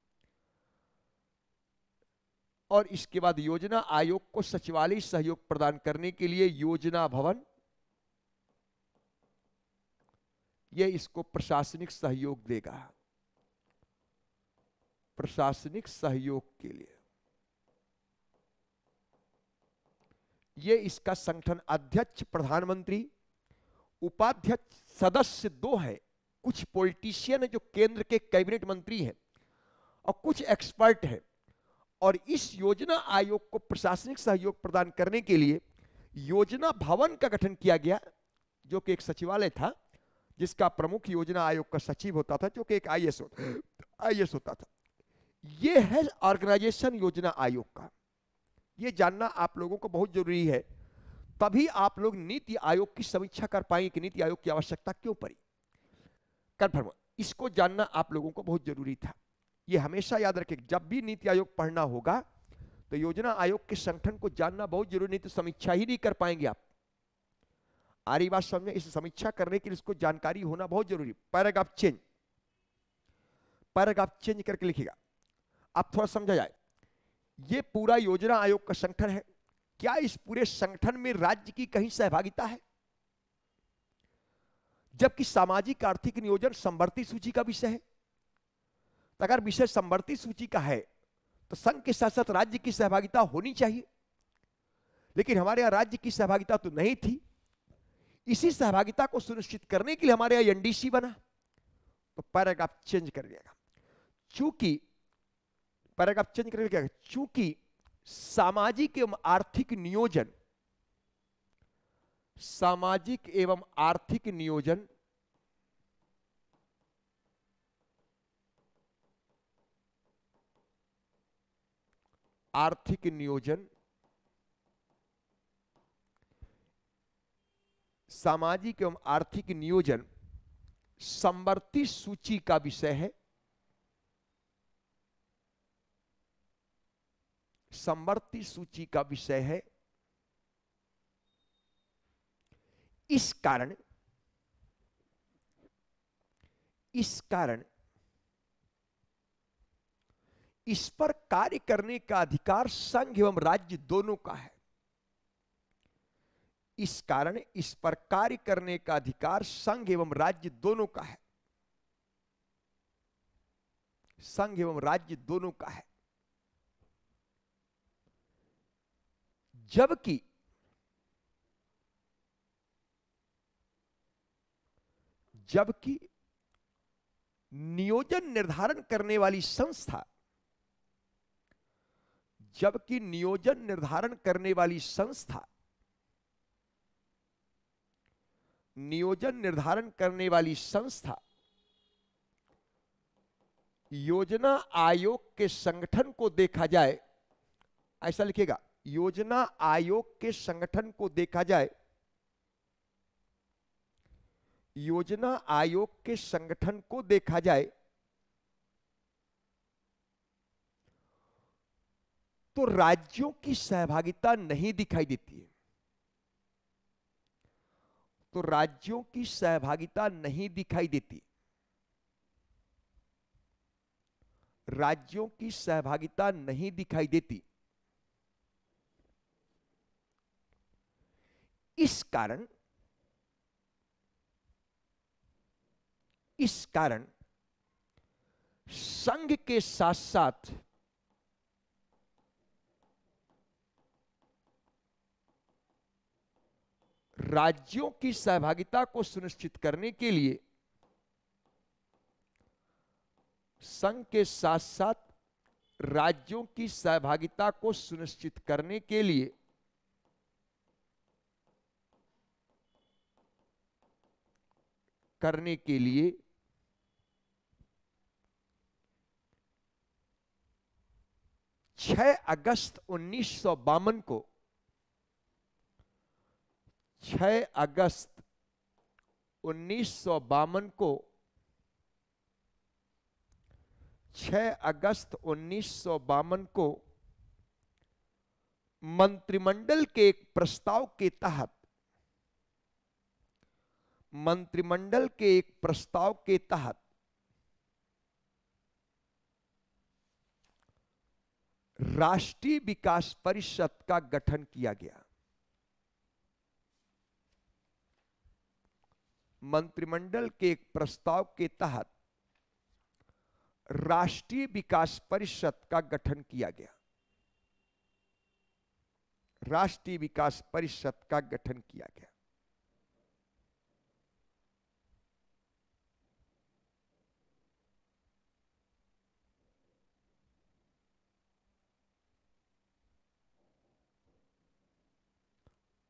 और इसके बाद योजना आयोग को सचिवालय सहयोग प्रदान करने के लिए योजना भवन, यह इसको प्रशासनिक सहयोग देगा, प्रशासनिक सहयोग के लिए। यह इसका संगठन अध्यक्ष प्रधानमंत्री, उपाध्यक्ष, सदस्य दो है, कुछ पॉलिटिशियन है जो केंद्र के कैबिनेट मंत्री हैं और कुछ एक्सपर्ट हैं। और इस योजना आयोग को प्रशासनिक सहयोग प्रदान करने के लिए योजना भवन का गठन किया गया, जो कि एक सचिवालय था, जिसका प्रमुख योजना आयोग का सचिव होता था, जो कि एक आईएएस होता था। यह है ऑर्गेनाइजेशन योजना आयोग का। यह जानना आप लोगों को बहुत जरूरी है, तभी आप लोग नीति आयोग की समीक्षा कर पाएंगे कि नीति आयोग की आवश्यकता क्यों पड़ी। कन्फर्म, इसको जानना आप लोगों को बहुत जरूरी था। यह हमेशा याद रखें, जब भी नीति आयोग पढ़ना होगा तो योजना आयोग के संगठन को जानना बहुत जरूरी, नहीं तो समीक्षा ही नहीं कर पाएंगे आप। आ रही बात समझ में? इस समीक्षा करने के लिए इसको जानकारी होना बहुत जरूरी। पैराग्राफ चेंज, पैराग्राफ चेंज करके लिखिएगा। आप थोड़ा समझा जाए, ये पूरा योजना आयोग का संगठन है, क्या इस पूरे संगठन में राज्य की कहीं सहभागिता है? जबकि सामाजिक आर्थिक नियोजन समवर्ती सूची का विषय है। तो अगर विषय समवर्ती सूची का है तो संघ के साथ साथ राज्य की सहभागिता होनी चाहिए, लेकिन हमारे यहां राज्य की सहभागिता तो नहीं थी। इसी सहभागिता को सुनिश्चित करने के लिए हमारे यहां एनडीसी बना। तो पैराग्राफ चेंज कर दिएगा, चूंकि पैराग्राफ चेंज कर दिएगा, चूंकि सामाजिक एवं आर्थिक नियोजन, सामाजिक एवं आर्थिक नियोजन आर्थिक नियोजन सामाजिक एवं आर्थिक नियोजन समवर्ती सूची का विषय है। समवर्ती सूची का विषय है। इस कारण इस पर कार्य करने का अधिकार संघ एवं राज्य दोनों का है। इस कारण इस पर कार्य करने का अधिकार संघ एवं राज्य दोनों का है। संघ एवं राज्य दोनों का है। जबकि नियोजन निर्धारण करने वाली संस्था योजना आयोग के संगठन को देखा जाए, ऐसा लिखेगा, योजना आयोग के संगठन को देखा जाए, योजना आयोग के संगठन को देखा जाए तो राज्यों की सहभागिता नहीं दिखाई देती है। तो राज्यों की सहभागिता नहीं दिखाई देती। राज्यों की सहभागिता नहीं दिखाई देती। इस कारण संघ के साथ साथ राज्यों की सहभागिता को सुनिश्चित करने के लिए संघ के साथ साथ राज्यों की सहभागिता को सुनिश्चित करने के लिए करने के लिए 6 अगस्त 1952 को 6 अगस्त 1952 को 6 अगस्त 1952 को मंत्रिमंडल के एक प्रस्ताव के तहत राष्ट्रीय विकास परिषद का गठन किया गया। मंत्रिमंडल के एक प्रस्ताव के तहत राष्ट्रीय विकास परिषद का गठन किया गया। राष्ट्रीय विकास परिषद का गठन किया गया।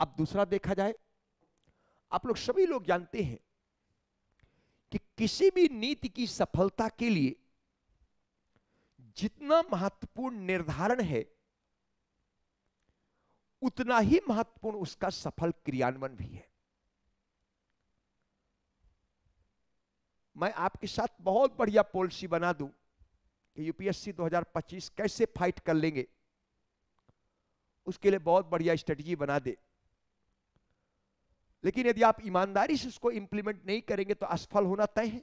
अब दूसरा देखा जाए, आप लोग सभी लोग जानते हैं कि किसी भी नीति की सफलता के लिए जितना महत्वपूर्ण निर्धारण है उतना ही महत्वपूर्ण उसका सफल क्रियान्वयन भी है। मैं आपके साथ बहुत बढ़िया पॉलिसी बना दूं कि यूपीएससी 2025 कैसे फाइट कर लेंगे, उसके लिए बहुत बढ़िया स्ट्रेटजी बना दे, लेकिन यदि आप ईमानदारी से उसको इंप्लीमेंट नहीं करेंगे तो असफल होना तय है।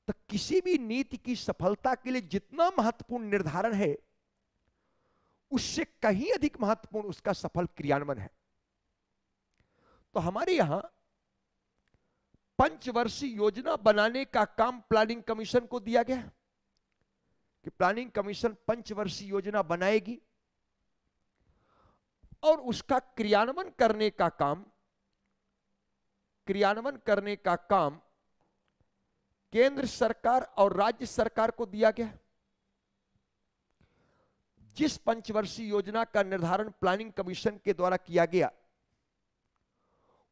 तो किसी भी नीति की सफलता के लिए जितना महत्वपूर्ण निर्धारण है उससे कहीं अधिक महत्वपूर्ण उसका सफल क्रियान्वयन है। तो हमारे यहां पंचवर्षीय योजना बनाने का काम प्लानिंग कमीशन को दिया गया कि प्लानिंग कमीशन पंचवर्षीय योजना बनाएगी और उसका क्रियान्वयन करने का काम केंद्र सरकार और राज्य सरकार को दिया गया। जिस पंचवर्षीय योजना का निर्धारण प्लानिंग कमीशन के द्वारा किया गया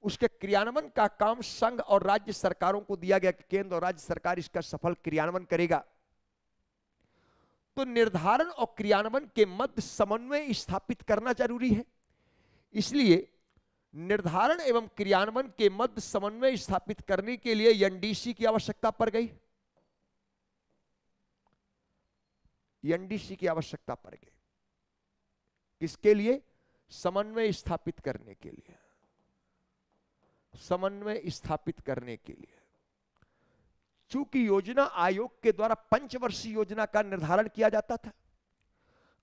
उसके क्रियान्वयन का काम संघ और राज्य सरकारों को दिया गया कि केंद्र और राज्य सरकार इसका सफल क्रियान्वयन करेगा। तो निर्धारण और क्रियान्वयन के मध्य समन्वय स्थापित करना जरूरी है। इसलिए निर्धारण एवं क्रियान्वयन के मध्य समन्वय स्थापित करने के लिए एनडीसी की आवश्यकता पड़ गई। एनडीसी की आवश्यकता पड़ गई किसके लिए? समन्वय स्थापित करने के लिए। समन्वय स्थापित करने के लिए। चूंकि योजना आयोग के द्वारा पंचवर्षीय योजना का निर्धारण किया जाता था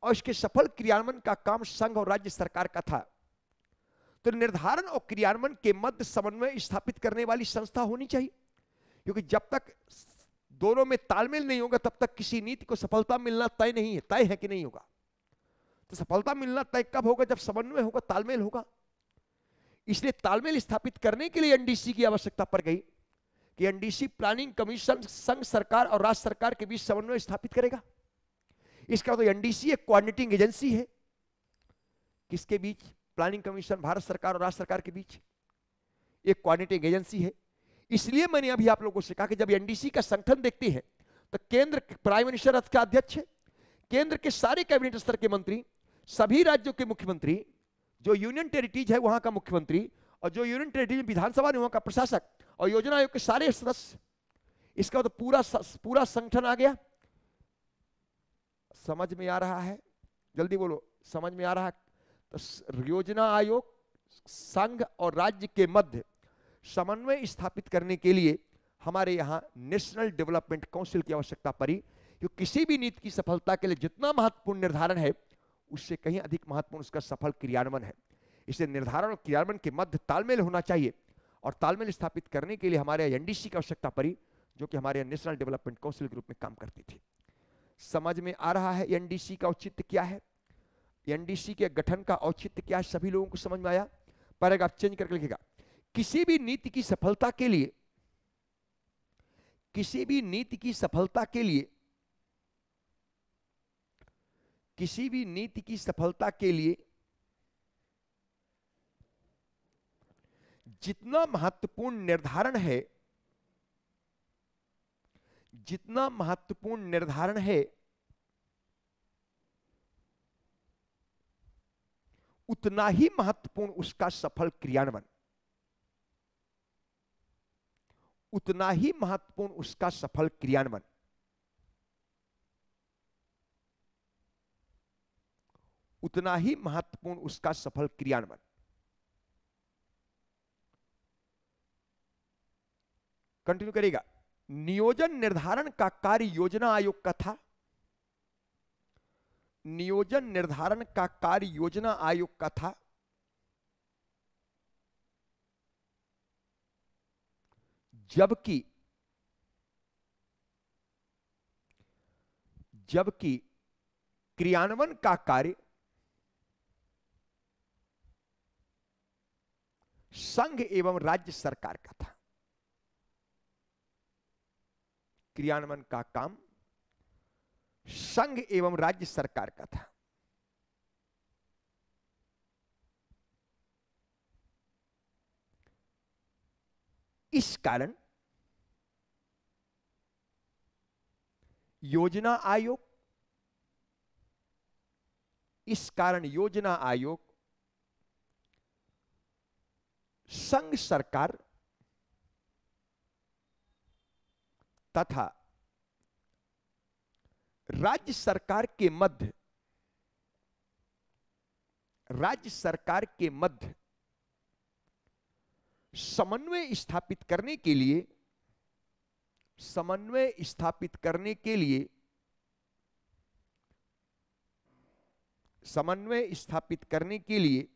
और इसके सफल क्रियान्वयन का काम संघ और राज्य सरकार का था, तो निर्धारण और क्रियान्वयन के मध्य समन्वय स्थापित करने वाली संस्था होनी चाहिए, क्योंकि जब तक दोनों में तालमेल नहीं होगा तब तक किसी नीति को सफलता मिलना तय नहीं है। तय है कि नहीं होगा? तो सफलता मिलना तय कब होगा? जब समन्वय होगा, तालमेल होगा। इसलिए तालमेल स्थापित करने के लिए एनडीसी की आवश्यकता पड़ गई कि एनडीसी प्लानिंग कमीशन संघ सरकार और राज्य सरकार के बीच समन्वय स्थापित करेगा। इसका तो एनडीसी एक कोऑर्डिनेटिंग एजेंसी है। किसके बीच? प्लानिंग कमीशन भारत सरकार और राज्य सरकार के बीच एक कोऑर्डिनेटिंग एजेंसी है। इसलिए मैंने अभी आप लोगों से कहा कि जब एनडीसी का संगठन देखते हैं तो केंद्र प्राइम मिनिस्टर का अध्यक्ष है, केंद्र के सारे कैबिनेट स्तर के मंत्री, सभी राज्यों के मुख्यमंत्री, जो यूनियन टेरिटरीज है वहां का मुख्यमंत्री, और जो यूनियन टेरिटरी विधानसभा ने वहां का प्रशासक, और योजना आयोग के सारे सदस्य। इसका तो पूरा संगठन आ गया। समझ में आ रहा है? जल्दी बोलो, समझ में आ रहा है? तो योजना आयोग संघ और राज्य के मध्य समन्वय स्थापित करने के लिए हमारे यहां नेशनल डेवलपमेंट काउंसिल की आवश्यकता पड़ी, क्योंकि किसी भी नीति की सफलता के लिए जितना महत्वपूर्ण निर्धारण है उससे कहीं अधिक महत्वपूर्ण उसका सफल क्रियान्वयन है। इसलिए निर्धारण और क्रियान्वयन के मध्य तालमेल होना चाहिए, और तालमेल स्थापित करने के लिए हमारे एनडीसी की आवश्यकता पड़ी, जो कि हमारे नेशनल डेवलपमेंट काउंसिल के रूप में काम करती थी। समझ में आ रहा है एनडीसी का औचित्य क्या है? एनडीसी के गठन का औचित्य क्या है? सभी लोगों को समझ में आया? पैराग्राफ चेंज करके लिखेगा, किसी भी नीति की सफलता के लिए, किसी भी नीति की सफलता के लिए, किसी भी नीति की सफलता के लिए जितना महत्वपूर्ण निर्धारण है, जितना महत्वपूर्ण निर्धारण है, उतना ही महत्वपूर्ण उसका सफल क्रियान्वयन, उतना ही महत्वपूर्ण उसका सफल क्रियान्वयन। उतना ही महत्वपूर्ण उसका सफल क्रियान्वयन। कंटिन्यू करेगा, नियोजन निर्धारण का कार्य योजना आयोग का था। नियोजन निर्धारण का कार्य योजना आयोग का था, जबकि क्रियान्वयन का कार्य संघ एवं राज्य सरकार का था। क्रियान्वयन का काम संघ एवं राज्य सरकार का था। इस कारण योजना आयोग, इस कारण योजना आयोग संघ सरकार तथा राज्य सरकार के मध्य, राज्य सरकार के मध्य समन्वय स्थापित करने के लिए, समन्वय स्थापित करने के लिए, समन्वय स्थापित करने के लिए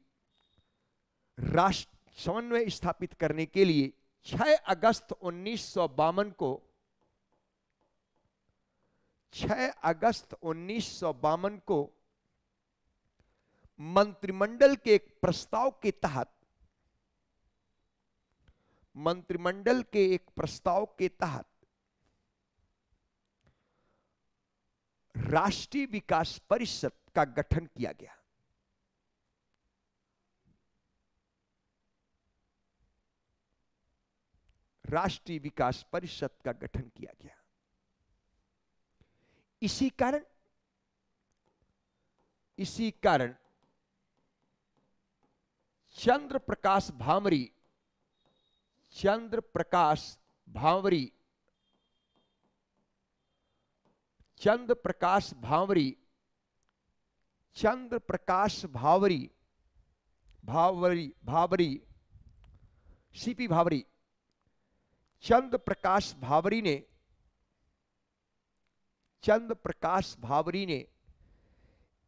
समन्वय स्थापित करने के लिए 6 अगस्त 1952 को, 6 अगस्त 1952 को मंत्रिमंडल के एक प्रस्ताव के तहत, मंत्रिमंडल के एक प्रस्ताव के तहत राष्ट्रीय विकास परिषद का गठन किया गया। राष्ट्रीय विकास परिषद का गठन किया गया। इसी कारण चंद्र प्रकाश भामरी, चंद्र प्रकाश भांवरी, चंद्र प्रकाश भांवरी, चंद्र प्रकाश भावरी, भावरी, भावरी, सीपी भावरी, चंद्र प्रकाश भावरी ने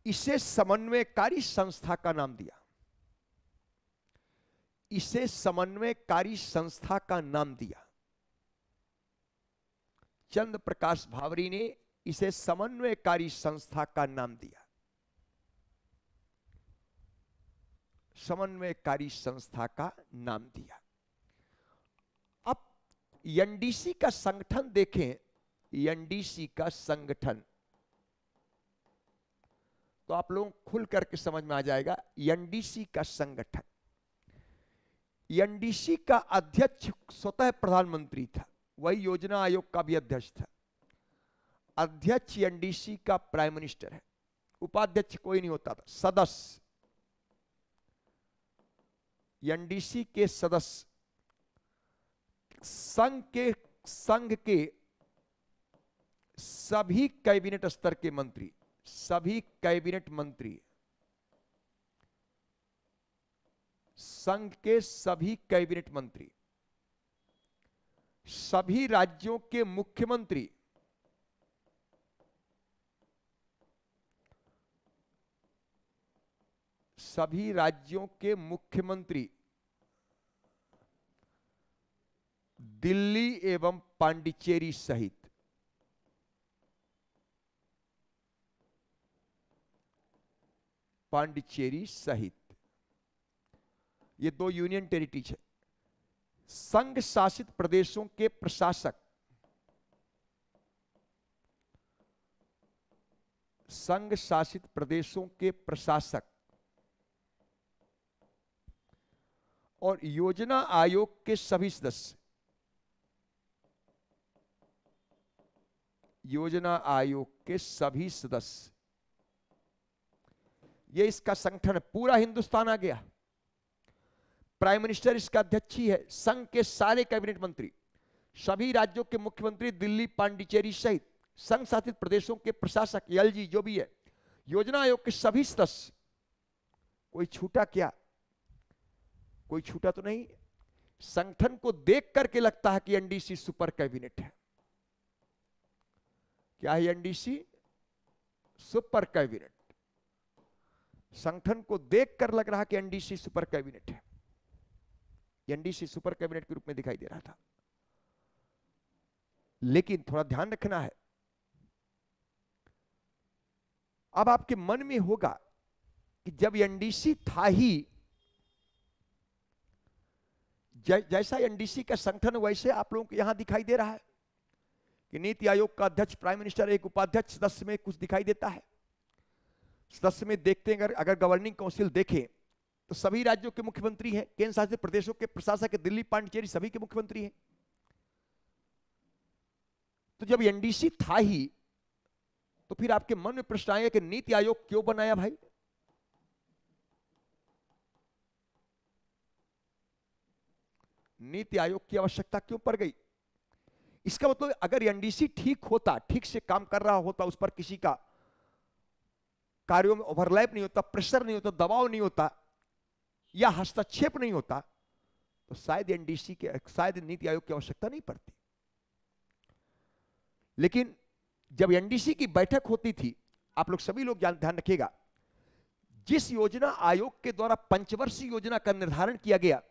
इसे समन्वयकारी संस्था का नाम दिया। इसे समन्वयकारी संस्था का नाम दिया। चंद्र प्रकाश भावरी ने इसे समन्वयकारी संस्था का नाम दिया। समन्वयकारी संस्था का नाम दिया। अब एनडीसी का संगठन देखें, एनडीसी का संगठन तो आप लोग खुल करके समझ में आ जाएगा। एनडीसी का संगठन, एनडीसी का अध्यक्ष स्वतः प्रधानमंत्री था, वही योजना आयोग का भी अध्यक्ष था। अध्यक्ष एनडीसी का प्राइम मिनिस्टर है, उपाध्यक्ष कोई नहीं होता था। सदस्य, एनडीसी के सदस्य संघ के सभी कैबिनेट स्तर के मंत्री, सभी कैबिनेट मंत्री, संघ के सभी कैबिनेट मंत्री, सभी राज्यों के मुख्यमंत्री, सभी राज्यों के मुख्यमंत्री दिल्ली एवं पांडिचेरी सहित, पांडिचेरी सहित, ये 2 यूनियन टेरिटरीज है। संघ शासित प्रदेशों के प्रशासक, संघ शासित प्रदेशों के प्रशासक और योजना आयोग के सभी सदस्य, योजना आयोग के सभी सदस्य, ये इसका संगठन है। पूरा हिंदुस्तान आ गया। प्राइम मिनिस्टर इसका अध्यक्ष ही है। संघ के सारे कैबिनेट मंत्री, सभी राज्यों के मुख्यमंत्री दिल्ली पांडिचेरी सहित संघ शासित प्रदेशों के प्रशासक, एलजी जो भी है, योजना आयोग के सभी सदस्य। कोई छूटा क्या? कोई छूटा तो नहीं। संगठन को देख करके लगता है कि एनडीसी सुपर कैबिनेट है। क्या है एनडीसी? Super cabinet. संगठन को देखकर लग रहा कि एनडीसी सुपर कैबिनेट है। एनडीसी सुपर कैबिनेट के रूप में दिखाई दे रहा था। लेकिन थोड़ा ध्यान रखना है, अब आपके मन में होगा कि जब एनडीसी था ही, जैसा एनडीसी का संगठन वैसे आप लोगों को यहां दिखाई दे रहा है कि नीति आयोग का अध्यक्ष प्राइम मिनिस्टर, एक उपाध्यक्ष, सदस्य में कुछ दिखाई देता है। सदस्य में देखते हैं, अगर गवर्निंग काउंसिल देखें तो सभी राज्यों के मुख्यमंत्री हैं, केंद्र शासित प्रदेशों के प्रशासक है, दिल्ली पांडिचेरी सभी के मुख्यमंत्री हैं। तो जब एनडीसी था ही तो फिर आपके मन में प्रश्न आएगा कि नीति आयोग क्यों बनाया भाई? नीति आयोग की आवश्यकता क्यों पड़ गई? इसका मतलब अगर एनडीसी ठीक होता, ठीक से काम कर रहा होता, उस पर किसी का कार्यों में ओवरलैप नहीं होता, प्रेशर नहीं होता, दबाव नहीं होता या हस्तक्षेप नहीं होता, तो शायद एनडीसी के, शायद नीति आयोग की आवश्यकता नहीं पड़ती। लेकिन जब एनडीसी की बैठक होती थी, आप लोग सभी लोग ध्यान रखिएगा, जिस योजना आयोग के द्वारा पंचवर्षीय योजना का निर्धारण किया गया,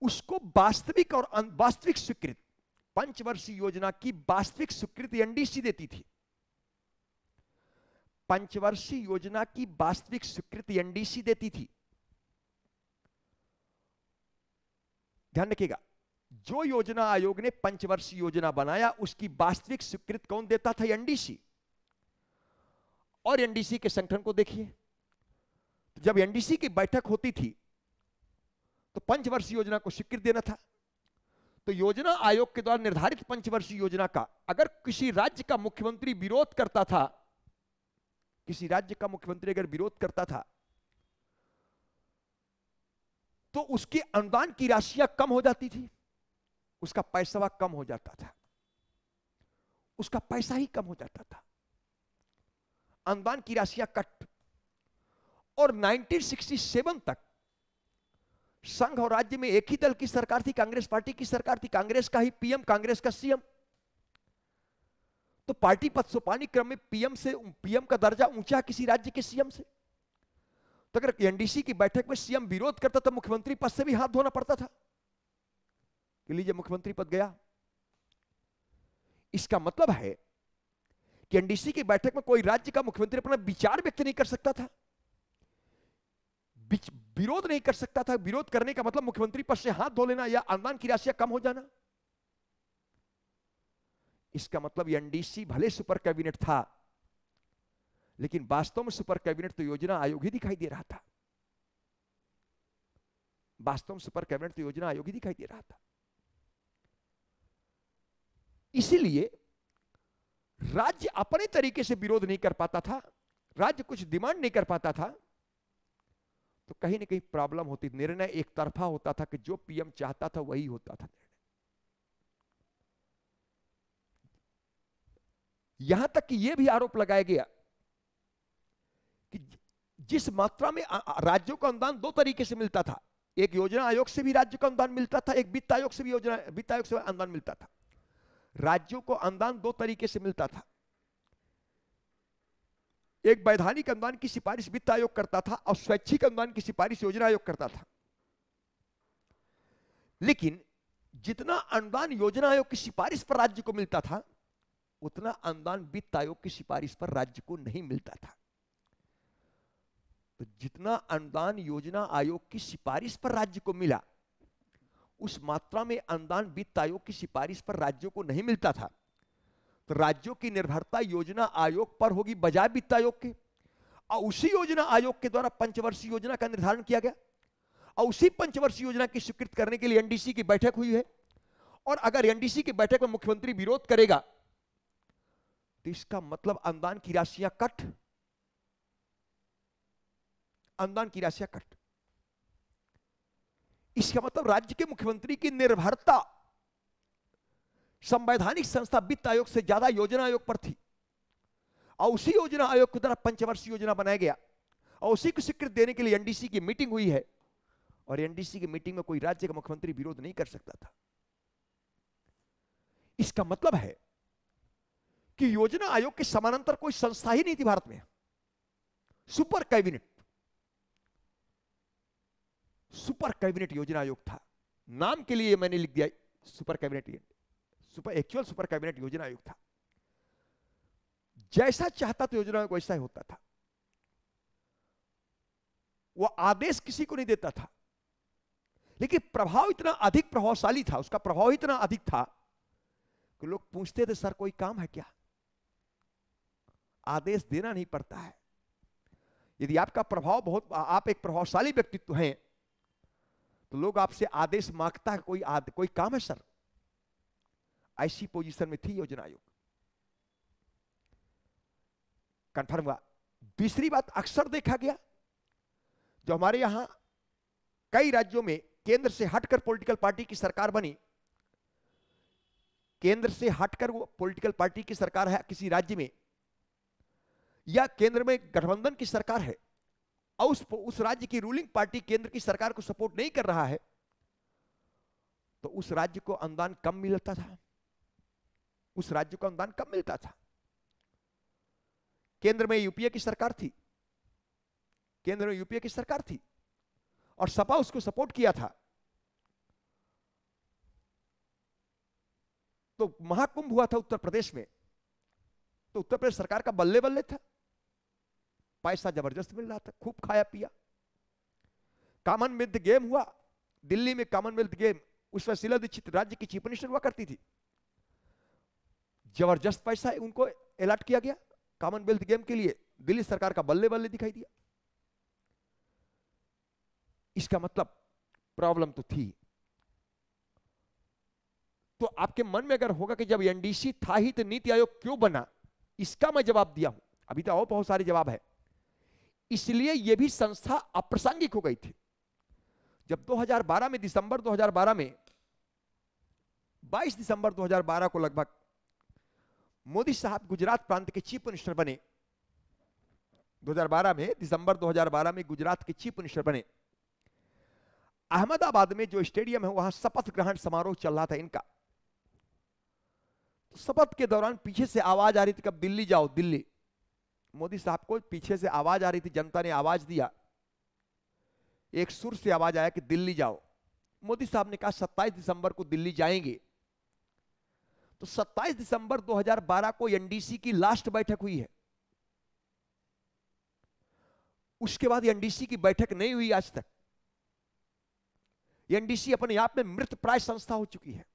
उसको वास्तविक और अवास्तविक स्वीकृति, पंचवर्षीय योजना की वास्तविक स्वीकृति एनडीसी देती थी। पंचवर्षीय योजना की वास्तविक स्वीकृति एनडीसी देती थी। ध्यान रखिएगा, जो योजना आयोग ने पंचवर्षीय योजना बनाया उसकी वास्तविक स्वीकृति कौन देता था? एनडीसी। और एनडीसी के संगठन को देखिए, जब एनडीसी की बैठक होती थी तो पंचवर्षीय योजना को स्वीकृति देना था। तो योजना आयोग के द्वारा निर्धारित पंचवर्षीय योजना का अगर किसी राज्य का मुख्यमंत्री विरोध करता था, किसी राज्य का मुख्यमंत्री अगर विरोध करता था, तो उसके अनुदान की राशियां कम हो जाती थी, उसका पैसा कम हो जाता था, उसका पैसा ही कम हो जाता था, अनुदान की राशियां कट। और 1967 तक संघ और राज्य में एक ही दल की सरकार थी, कांग्रेस पार्टी की सरकार थी, कांग्रेस का ही पीएम, कांग्रेस का सीएम। तो पार्टी पद सोपानी क्रम में पीएम का दर्जा ऊंचा किसी राज्य के सीएम से। तो अगर एनडीसी की बैठक में सीएम विरोध करता तो मुख्यमंत्री पद से भी हाथ धोना पड़ता था कि लीजिए मुख्यमंत्री पद गया। इसका मतलब है कि एनडीसी की बैठक में कोई राज्य का मुख्यमंत्री अपना विचार व्यक्त नहीं कर सकता था, विरोध नहीं कर सकता था। विरोध करने का मतलब मुख्यमंत्री पद से हाथ धो लेना या अनुदान की राशि कम हो जाना। इसका मतलब एनडीसी भले सुपर कैबिनेट था, लेकिन वास्तव में सुपर कैबिनेट तो योजना आयोग ही दिखाई दे रहा था। वास्तव में सुपर कैबिनेट तो योजना आयोग ही दिखाई दे रहा था। इसीलिए राज्य अपने तरीके से विरोध नहीं कर पाता था, राज्य कुछ डिमांड नहीं कर पाता था, तो कहीं ना कहीं प्रॉब्लम होती। निर्णय एक तरफा होता था कि जो पीएम चाहता था वही होता था। यहां तक कि यह भी आरोप लगाया गया कि जिस मात्रा में राज्यों को अनुदान दो तरीके से मिलता था, एक योजना आयोग से भी राज्य को अनुदान मिलता था, एक वित्त आयोग से भी अनुदान मिलता था। राज्यों को अनुदान दो तरीके से मिलता था, एक वैधानिक अनुदान की सिफारिश वित्त आयोग करता था और स्वैच्छिक अनुदान की सिफारिश योजना आयोग करता था। लेकिन जितना अनुदान योजना आयोग की सिफारिश पर राज्य को मिलता था, उतना अनुदान वित्त आयोग की सिफारिश पर राज्य को नहीं मिलता था। तो जितना अनुदान योजना आयोग की सिफारिश पर राज्य को मिला, उस मात्रा में अनुदान वित्त आयोग की सिफारिश पर राज्यों को नहीं मिलता था। तो राज्यों की निर्भरता योजना आयोग पर होगी बजाय वित्त आयोग के, और उसी योजना आयोग के द्वारा पंचवर्षीय योजना का निर्धारण किया गया, और उसी पंचवर्षीय योजना की स्वीकृत करने के लिए एनडीसी की बैठक हुई है। और अगर एनडीसी की बैठक में मुख्यमंत्री विरोध करेगा तो इसका मतलब अनुदान की राशियां कट, अनुदान की राशियां कट। इसका मतलब राज्य के मुख्यमंत्री की निर्भरता संवैधानिक संस्था वित्त आयोग से ज्यादा योजना आयोग पर थी, और उसी योजना आयोग के द्वारा पंचवर्षीय योजना बनाया गया, और उसी को स्वीकृत देने के लिए एनडीसी की मीटिंग हुई है। और एनडीसी की मीटिंग में कोई राज्य का मुख्यमंत्री विरोध नहीं कर सकता था। इसका मतलब है कि योजना आयोग के समानांतर कोई संस्था ही नहीं थी भारत में। सुपर कैबिनेट, सुपर कैबिनेट योजना आयोग था। नाम के लिए मैंने लिख दिया super cabinet, actual super cabinet योजना आयोग था। जैसा चाहता तो योजना आयोग वैसा ही होता था। वह आदेश किसी को नहीं देता था, लेकिन प्रभाव इतना अधिक प्रभावशाली था, उसका प्रभाव इतना अधिक था कि लोग पूछते थे सर कोई काम है क्या? आदेश देना नहीं पड़ता है। यदि आपका प्रभाव बहुत, आप एक प्रभावशाली व्यक्तित्व हैं, तो लोग आपसे आदेश मांगता है, कोई काम है सर। ऐसी पोजीशन में थी योजना आयोग। कंफर्म हुआ। दूसरी बात अक्सर देखा गया, जो हमारे यहां कई राज्यों में केंद्र से हटकर पॉलिटिकल पार्टी की सरकार बनी, केंद्र से हटकर वो पॉलिटिकल पार्टी की सरकार है किसी राज्य में, या केंद्र में गठबंधन की सरकार है और उस राज्य की रूलिंग पार्टी केंद्र की सरकार को सपोर्ट नहीं कर रहा है, तो उस राज्य को अनुदान कम मिलता था। उस राज्य को अनुदान कम मिलता था। केंद्र में यूपीए की सरकार थी, केंद्र में यूपीए की सरकार थी और सपा उसको सपोर्ट किया था, तो महाकुंभ हुआ था उत्तर प्रदेश में, तो उत्तर प्रदेश सरकार का बल्ले बल्ले था, पैसा जबरदस्त मिल रहा था, खूब खाया पिया। कॉमनवेल्थ गेम हुआ दिल्ली में, कॉमनवेल्थ गेम, उस पर शीला दीक्षित राज्य की चीफ मिनिस्टर हुआ करती थी, जबरदस्त पैसा उनको अलॉट किया गया कॉमनवेल्थ गेम के लिए, दिल्ली सरकार का बल्ले बल्ले दिखाई दिया। इसका मतलब प्रॉब्लम तो थी। तो आपके मन में अगर होगा कि जब एनडीसी था ही तो नीति आयोग क्यों बना, इसका मैं जवाब दिया हूं। अभी तो और बहुत सारे जवाब है। इसलिए यह भी संस्था अप्रासंगिक हो गई थी। जब 2012 में, दिसंबर 2012 में, 22 दिसंबर 2012 को लगभग मोदी साहब गुजरात प्रांत के चीफ मिनिस्टर बने। 2012 में, दिसंबर 2012 में गुजरात के चीफ मिनिस्टर बने। अहमदाबाद में जो स्टेडियम है वहां शपथ ग्रहण समारोह चल रहा था इनका। तो शपथ के दौरान पीछे से आवाज आ रही थी, कब दिल्ली जाओ दिल्ली। मोदी साहब को पीछे से आवाज आ रही थी, जनता ने आवाज दिया, एक सुर से आवाज आया कि दिल्ली जाओ। मोदी साहब ने कहा 27 दिसंबर को दिल्ली जाएंगे। तो 27 दिसंबर 2012 को एनडीसी की लास्ट बैठक हुई है। उसके बाद एनडीसी की बैठक नहीं हुई आज तक। एनडीसी अपने आप में मृत प्राय संस्था हो चुकी है,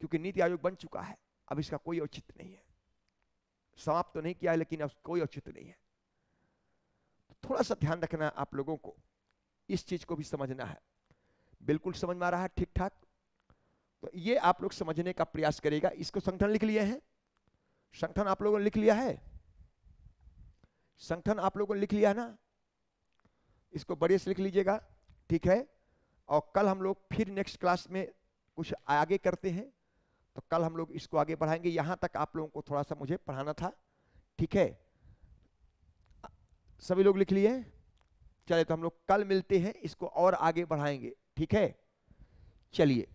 क्योंकि नीति आयोग बन चुका है। अब इसका कोई औचित्य नहीं है, समाप्त तो नहीं किया है लेकिन अब कोई औचित्य नहीं है। तो थोड़ा सा ध्यान रखना, आप लोगों को इस चीज को भी समझना है। बिल्कुल समझ में आ रहा है ठीक ठाक? तो ये आप लोग समझने का प्रयास करेगा। इसको संगठन लिख लिए हैं, संगठन आप लोगों ने लिख लिया है, संगठन आप लोगों ने लिख लिया है ना, इसको बड़े से लिख लीजिएगा, ठीक है। और कल हम लोग फिर नेक्स्ट क्लास में कुछ आगे करते हैं, तो कल हम लोग इसको आगे बढ़ाएंगे। यहां तक आप लोगों को थोड़ा सा मुझे पढ़ाना था, ठीक है। सभी लोग लिख लिए? चलिए तो हम लोग कल मिलते हैं, इसको और आगे बढ़ाएंगे, ठीक है। चलिए।